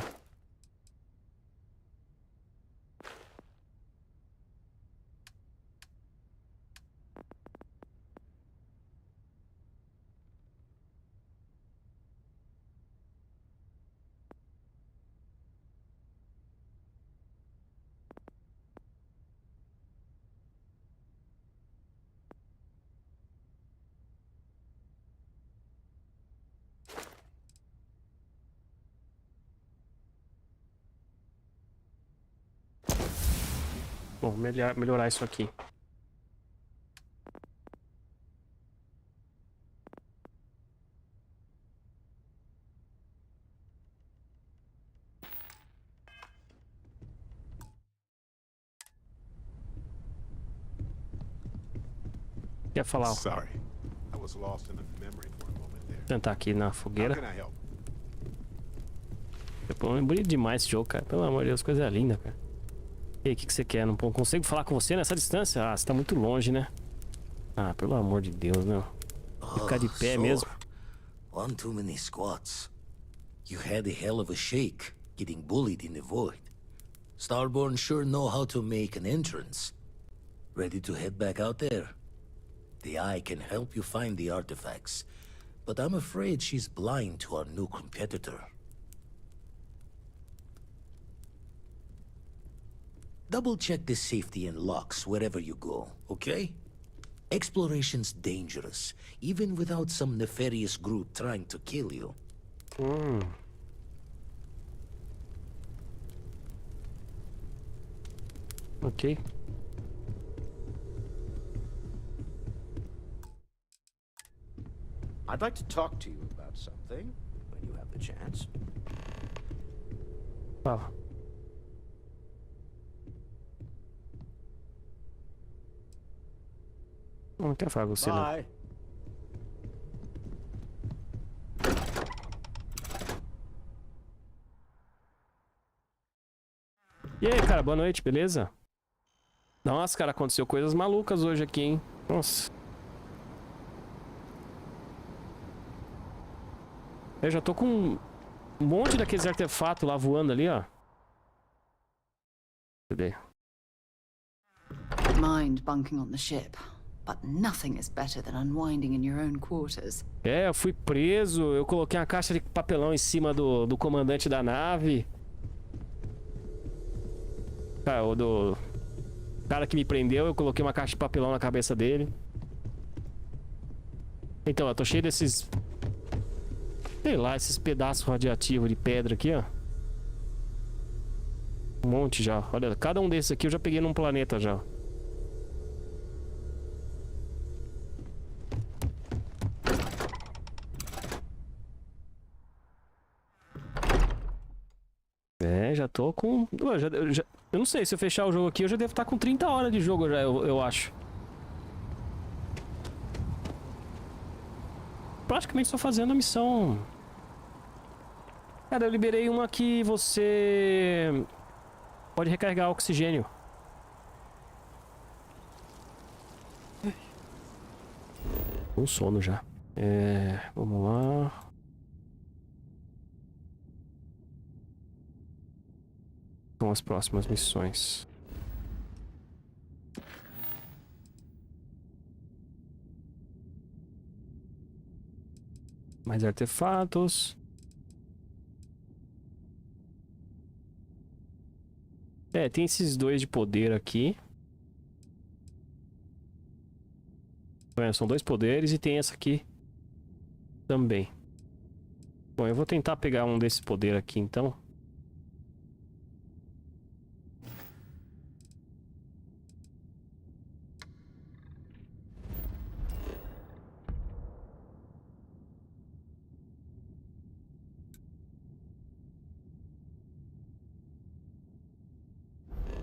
Bom, melhorar isso aqui. Quer falar? Sorry. I was lost in a memory for a moment there. Tentar aqui na fogueira. How can I help? É bonito demais esse jogo, cara. Pelo amor de Deus, coisa linda, cara. E aí, o que você quer? Não consigo falar com você nessa distância? Ah, você tá muito longe, né? Ah, pelo amor de Deus, meu. Ficar de pé mesmo. One too many squats. You had a hell of a shake, getting bullied in the void. Starborn sure know how to make an entrance. Ready to head back out there? The Eye can help you find the artifacts, but I'm afraid she's blind to our new competitor. Double-check the safety and locks wherever you go, okay? Exploration's dangerous, even without some nefarious group trying to kill you. Ok. I'd like to talk to you about something when you have the chance. Fala. Não quero falar com você, não. Bye. E aí, cara, boa noite, beleza? Nossa, cara, aconteceu coisas malucas hoje aqui, hein? Nossa. Eu já tô com um monte daqueles artefatos lá voando ali, ó. Cadê? Mind bunking on the ship, but nothing is better than unwinding in your own quarters. É, eu fui preso, eu coloquei uma caixa de papelão em cima do comandante da nave. Cara, o do cara que me prendeu, eu coloquei uma caixa de papelão na cabeça dele. Então, eu tô cheio desses... sei lá, esses pedaços radioativos de pedra aqui, ó. Um monte já. Olha, cada um desses aqui eu já peguei num planeta já. É, já tô com... eu não sei, se eu fechar o jogo aqui, eu já devo estar com 30 horas de jogo já, eu acho. Praticamente só fazendo a missão. Cara, eu liberei uma que você pode recarregar oxigênio. Com sono já. Vamos lá. São as próximas missões. Mais artefatos. Tem esses dois de poder aqui. São dois poderes e tem essa aqui também. Bom, eu vou tentar pegar um desses poderes aqui então.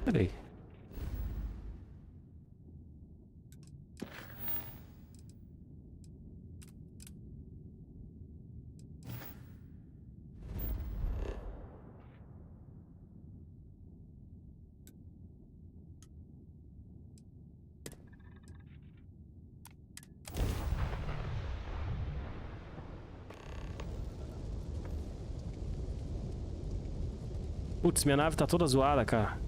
Peraí. Putz, minha nave tá toda zoada, cara.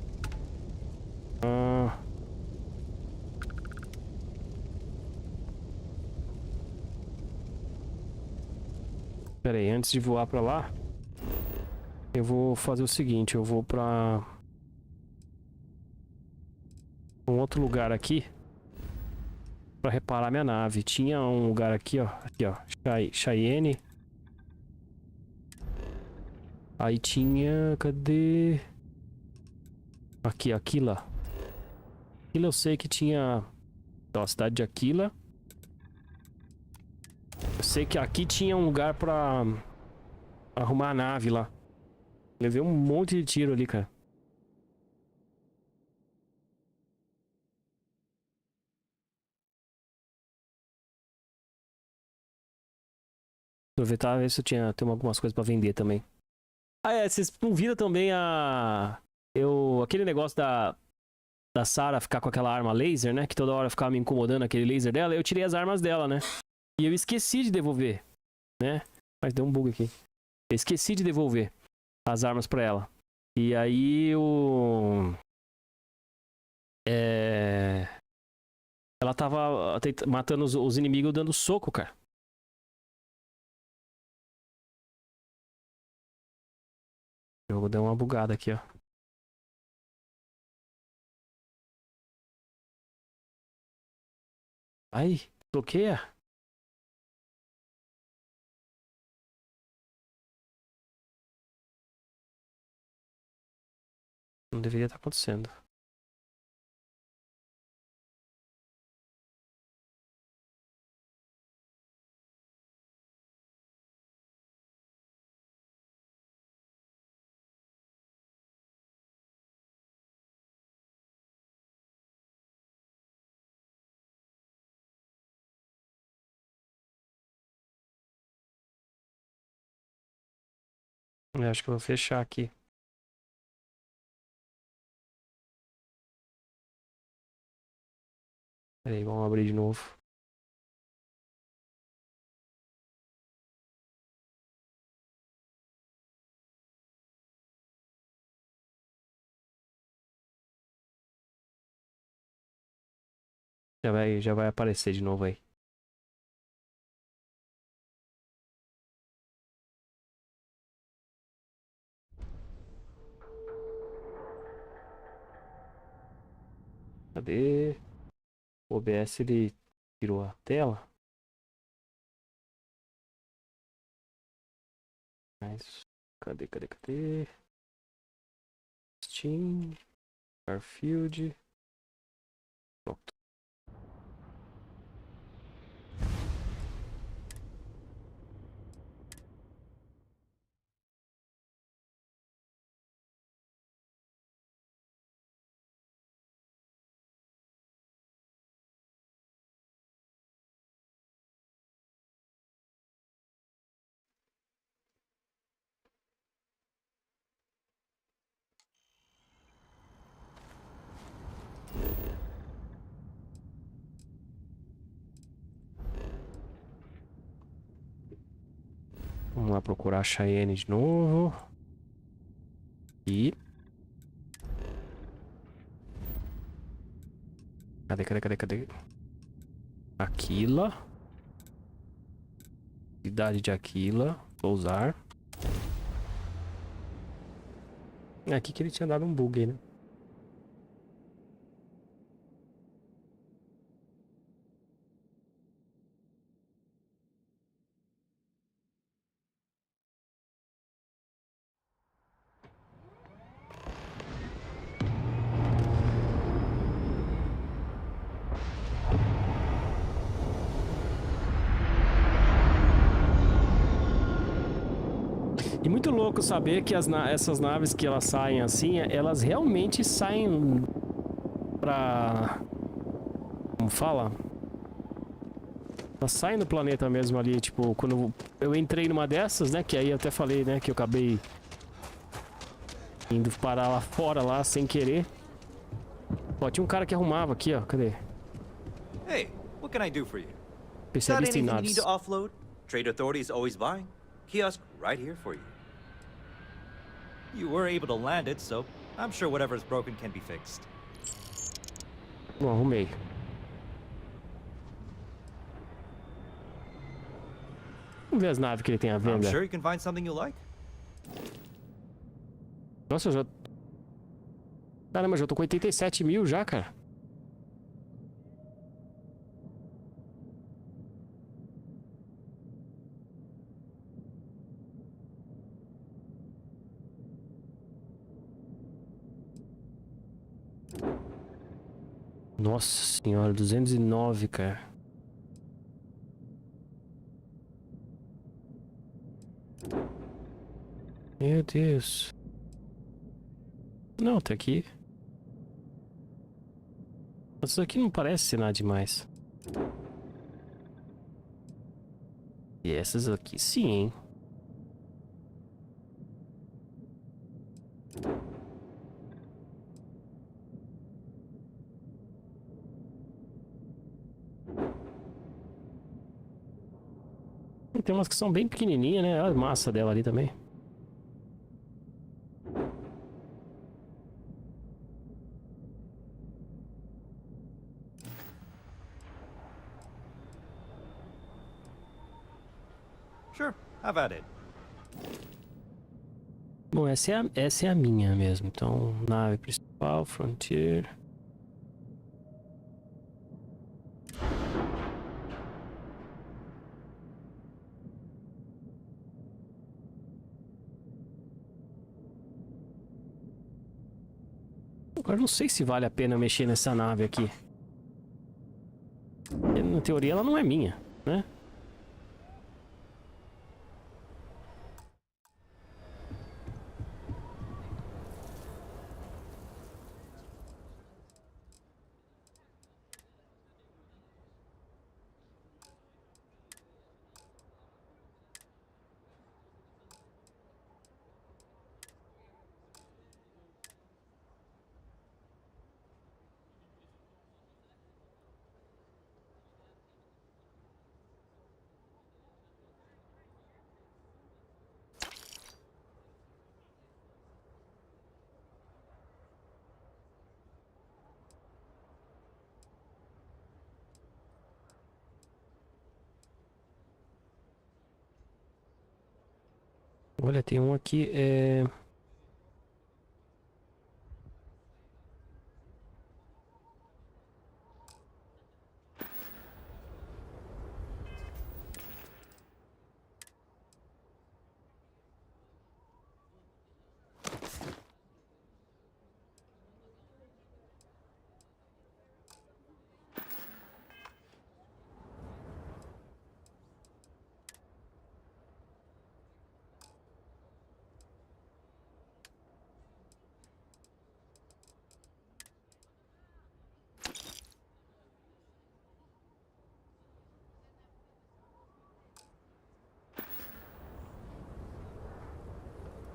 Pera aí, antes de voar pra lá, eu vou fazer o seguinte, eu vou pra um outro lugar aqui pra reparar minha nave. Tinha um lugar aqui, ó. Aqui, ó. Cheyenne. Aí tinha... Cadê? Aqui, Aquila. Aquila eu sei que tinha... Ó, a cidade de Aquila. Eu sei que aqui tinha um lugar pra arrumar a nave lá. Levei um monte de tiro ali, cara. Aproveitar e ver se eu tem algumas coisas pra vender também. Ah, é, vocês não viram também aquele negócio da Sarah ficar com aquela arma laser, né? Que toda hora ficava me incomodando aquele laser dela. Eu tirei as armas dela, né? E eu esqueci de devolver, né? Mas deu um bug aqui. Eu esqueci de devolver as armas pra ela. E aí ela tava matando os inimigos dando soco, cara. O jogo deu uma bugada aqui, ó. Ai, bloqueia. Não deveria estar acontecendo. Eu acho que eu vou fechar aqui. Peraí, vamos abrir de novo. Já vai aparecer de novo aí. Cadê? O OBS ele tirou a tela. Mas cadê? Steam, Starfield. Pronto. Vamos lá procurar a Cheyenne de novo. E... Cadê? Aquila. Cidade de Aquila. Pousar. É aqui que ele tinha dado um bug aí, né? E muito louco saber que essas naves que elas saem assim, elas realmente saem pra... Como fala? Elas saem do planeta mesmo ali, tipo, quando eu entrei numa dessas, né, que aí eu até falei, né, que eu acabei indo parar lá fora, lá, sem querer. Ó, tinha um cara que arrumava aqui, ó, cadê? Hey, what can I do for you? Especialista em Got anything you need naves. to offload? Trade Authority is always buying. Kiosk right here for you. You were able to land it, so I'm sure whatever's broken can be fixed. Bom, arrumei. Vamos ver as naves que ele tem à I'm venda. sure you can find something you like. Nossa, eu já... Caramba, já tô com 87 mil já, cara. Nossa senhora, 209, cara. Meu Deus. Não, tá aqui. Mas isso aqui não parece ser nada demais. E essas aqui sim, hein? E tem umas que são bem pequenininhas, né? Olha a massa dela ali também. Sure, have at it. Bom, essa é a minha mesmo. Então, nave principal, Frontier. Agora não sei se vale a pena mexer nessa nave aqui. Porque, na teoria ela não é minha, né? Olha, tem um aqui,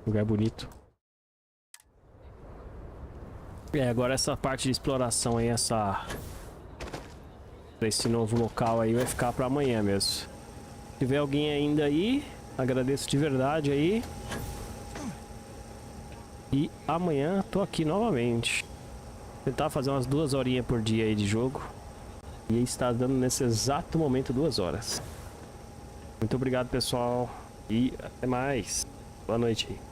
lugar bonito. Agora essa parte de exploração aí, esse novo local aí vai ficar pra amanhã mesmo. Se tiver alguém ainda aí, agradeço de verdade aí. E amanhã tô aqui novamente. Tentar fazer umas 2 horinhas por dia aí de jogo. E está dando nesse exato momento 2 horas. Muito obrigado, pessoal. E até mais. Boa noite aí.